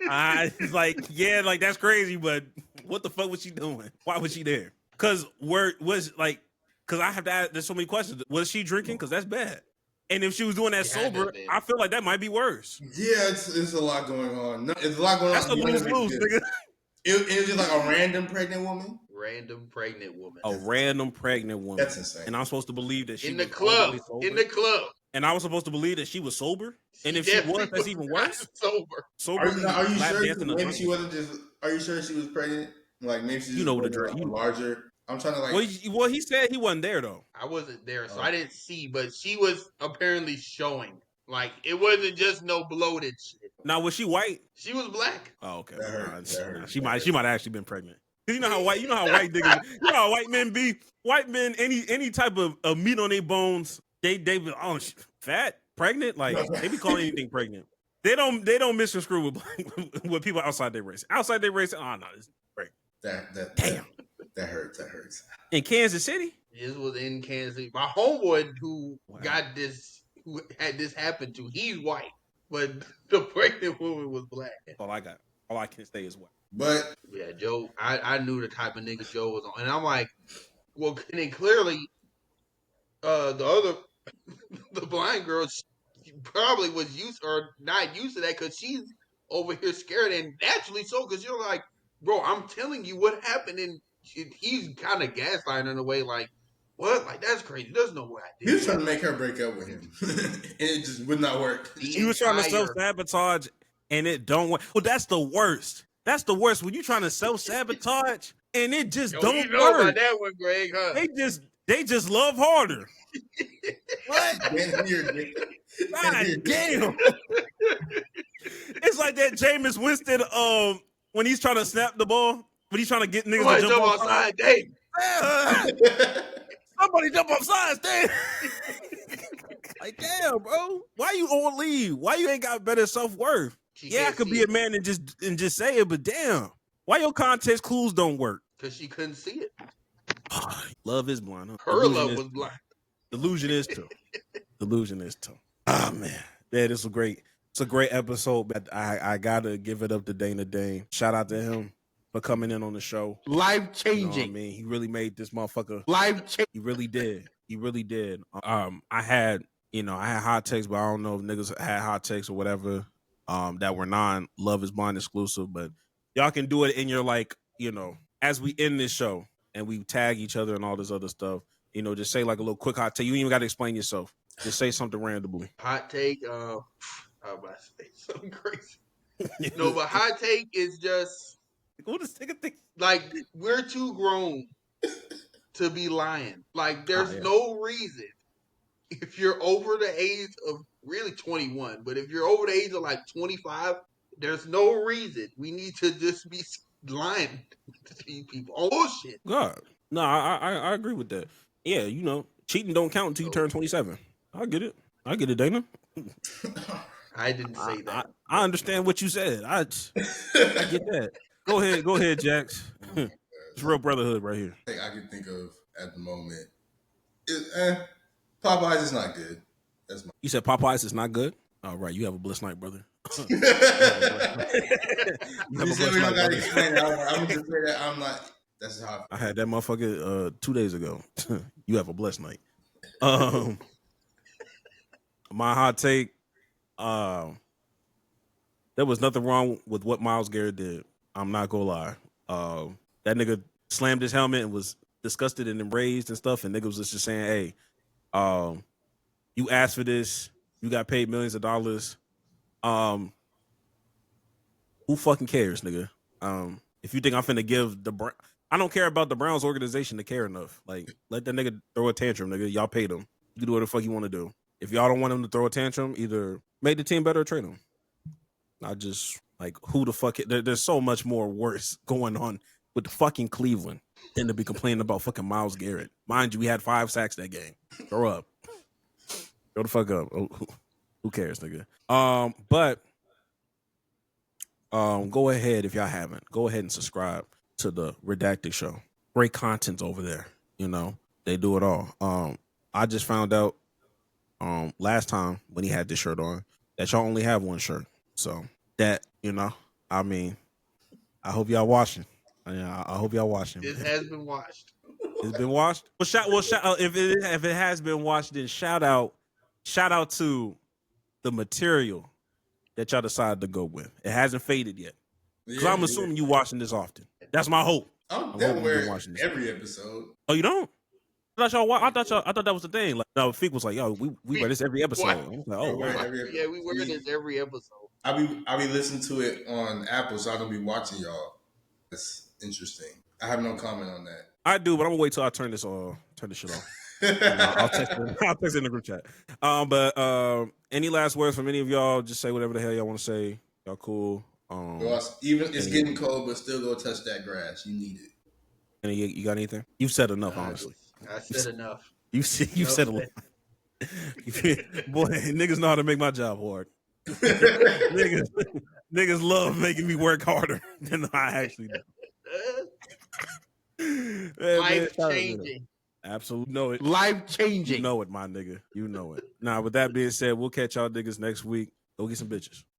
Speaker 2: Like that's crazy. But what the fuck was she doing? Why was she there? Because I have to ask. There's so many questions. Was she drinking? Because that's bad. And if she was doing that sober, I feel like that might be worse.
Speaker 3: Yeah, it's a lot going on. No, it's a lot going
Speaker 2: That's
Speaker 3: on.
Speaker 2: That's a lose-lose, nigga.
Speaker 3: It was just like a random pregnant woman.
Speaker 1: Random pregnant woman.
Speaker 2: A random pregnant woman.
Speaker 3: That's insane.
Speaker 2: And I'm supposed to believe that she
Speaker 1: in
Speaker 2: was
Speaker 1: the club. In the club.
Speaker 2: And I was supposed to believe that she was sober. And if she was, that's even worse.
Speaker 1: Sober.
Speaker 3: Are you sure? Maybe she wasn't just. Are you sure she was pregnant? Like maybe she.
Speaker 2: You know the drink.
Speaker 3: Larger. I'm trying to like.
Speaker 2: Well, he said he wasn't there though.
Speaker 1: I wasn't there, so I didn't see. But she was apparently showing. Like it wasn't just no bloated shit.
Speaker 2: Now was she white?
Speaker 1: She was black.
Speaker 2: Oh, okay.
Speaker 3: That hurt.
Speaker 2: She might have actually been pregnant. You know how white niggas. You know how white men be. White men, any type of meat on their bones, they be fat, pregnant. Like they be calling anything pregnant. They don't misconstrue with people outside their race. Outside their race, oh no, this is pregnant.
Speaker 3: Damn. That hurts.
Speaker 2: In Kansas City?
Speaker 1: This was in Kansas City. My homeboy who had this happen to, he's white, but the pregnant woman was black.
Speaker 2: All I can say is white.
Speaker 3: But
Speaker 1: yeah, Joe, I knew the type of nigga Joe was on, and I'm like, well, and then clearly, the blind girl probably was not used to that because she's over here scared, and naturally so, because you're like, bro, I'm telling you what happened, and he's kind of gaslighting in a way, like, what? Like, that's crazy. There's no way I did.
Speaker 3: He was trying to make her break up with him, and it just would not work.
Speaker 2: He was trying to self-sabotage, and it don't work. Well, that's the worst. That's the worst when you're trying to self-sabotage, and it just don't
Speaker 1: you know
Speaker 2: work.
Speaker 1: about that one, Greg, huh?
Speaker 2: They just love harder.
Speaker 3: What?
Speaker 2: God damn. It's like that Jameis Winston when he's trying to snap the ball, when he's trying to get niggas to jump outside. Somebody jump offside, damn. Like, damn, bro. Why you on leave? Why you ain't got better self-worth? I could be a man and just say it, but damn. Why your context clues don't work?
Speaker 1: Because she couldn't see it.
Speaker 2: Love is blind. Huh?
Speaker 1: Her love was blind.
Speaker 2: Delusion is too. Oh man. Yeah, this was great. It's a great episode. But I gotta give it up to Dana Dane. Shout out to him for coming in on the show.
Speaker 7: Life changing.
Speaker 2: You know what I mean? He really made this motherfucker.
Speaker 7: Life changing.
Speaker 2: He really did. He really did. I had hot takes, but I don't know if niggas had hot takes or whatever. That were non-Love Is Blind exclusive, but y'all can do it in your as we end this show and we tag each other and all this other stuff. Just say like a little quick hot take. You ain't even got to explain yourself. Just say something randomly.
Speaker 1: Hot take. I was about to say something crazy. No, but hot take is just like we're too grown to be lying. Like there's no reason if you're over the age of really 21, but if you're over the age of like 25, there's no reason we need to just be lying to these people. Oh bullshit.
Speaker 2: God, no, I agree with that. Yeah, cheating don't count until you turn 27. I get it, Dana.
Speaker 1: I didn't say that.
Speaker 2: I understand what you said. I get that. Go ahead, Jax. It's real brotherhood right here.
Speaker 3: I can think of at the moment. Popeyes is not good.
Speaker 2: You said Popeyes is not good? All right, you have a blessed night, brother.
Speaker 3: You said we don't gotta explain it. I'm just say that I'm not. That's how
Speaker 2: I had that motherfucker 2 days ago. You have a blessed night. My hot take. There was nothing wrong with what Myles Garrett did. I'm not gonna lie. That nigga slammed his helmet and was disgusted and enraged and stuff. And niggas was just saying, "Hey, you asked for this. You got paid millions of dollars. Who fucking cares, nigga? If you think I'm finna give I don't care about the Browns organization to care enough. Like, let that nigga throw a tantrum, nigga. Y'all paid him. You can do whatever the fuck you want to do. If y'all don't want him to throw a tantrum, either make the team better or trade him. Not just like who the fuck. There's so much more worse going on with the fucking Cleveland than to be complaining about fucking Myles Garrett. Mind you, we had 5 sacks that game. Grow up. Grow the fuck up. Who cares, nigga? But go ahead if y'all haven't. Go ahead and subscribe to the Redacted Show. Great content over there. They do it all. I just found out last time when he had this shirt on that y'all only have one shirt. So that, I mean, I hope y'all watching. I hope y'all watching.
Speaker 1: This has been watched.
Speaker 2: It's been watched. If it has been watched, then shout out to the material that y'all decided to go with. It hasn't faded yet. Because I'm assuming you watching this often. That's my hope.
Speaker 3: I'm definitely watching every episode.
Speaker 2: Oh, you don't? I thought that was the thing. Like, no, Feek was like, "Yo, we wear this every episode." I was like, "Oh, wow.
Speaker 1: Yeah, we wear this every episode."
Speaker 3: I be listening to it on Apple, so I don't be watching y'all. That's interesting. I have no comment on that.
Speaker 2: I do, but I'm gonna wait till I turn this shit off. I'll text it in the group chat. But any last words from any of y'all? Just say whatever the hell y'all want to say. Y'all cool.
Speaker 3: Even it's getting cold, but still go touch that grass. You need it.
Speaker 2: And you got anything? You've said enough, honestly.
Speaker 1: I said enough.
Speaker 2: You said a lot. Boy, niggas know how to make my job hard. niggas love making me work harder than I actually do.
Speaker 1: Life changing.
Speaker 2: Absolutely know it.
Speaker 7: Life changing.
Speaker 2: You know it, my nigga. You know it. Now, with that being said, we'll catch y'all niggas next week. Go get some bitches.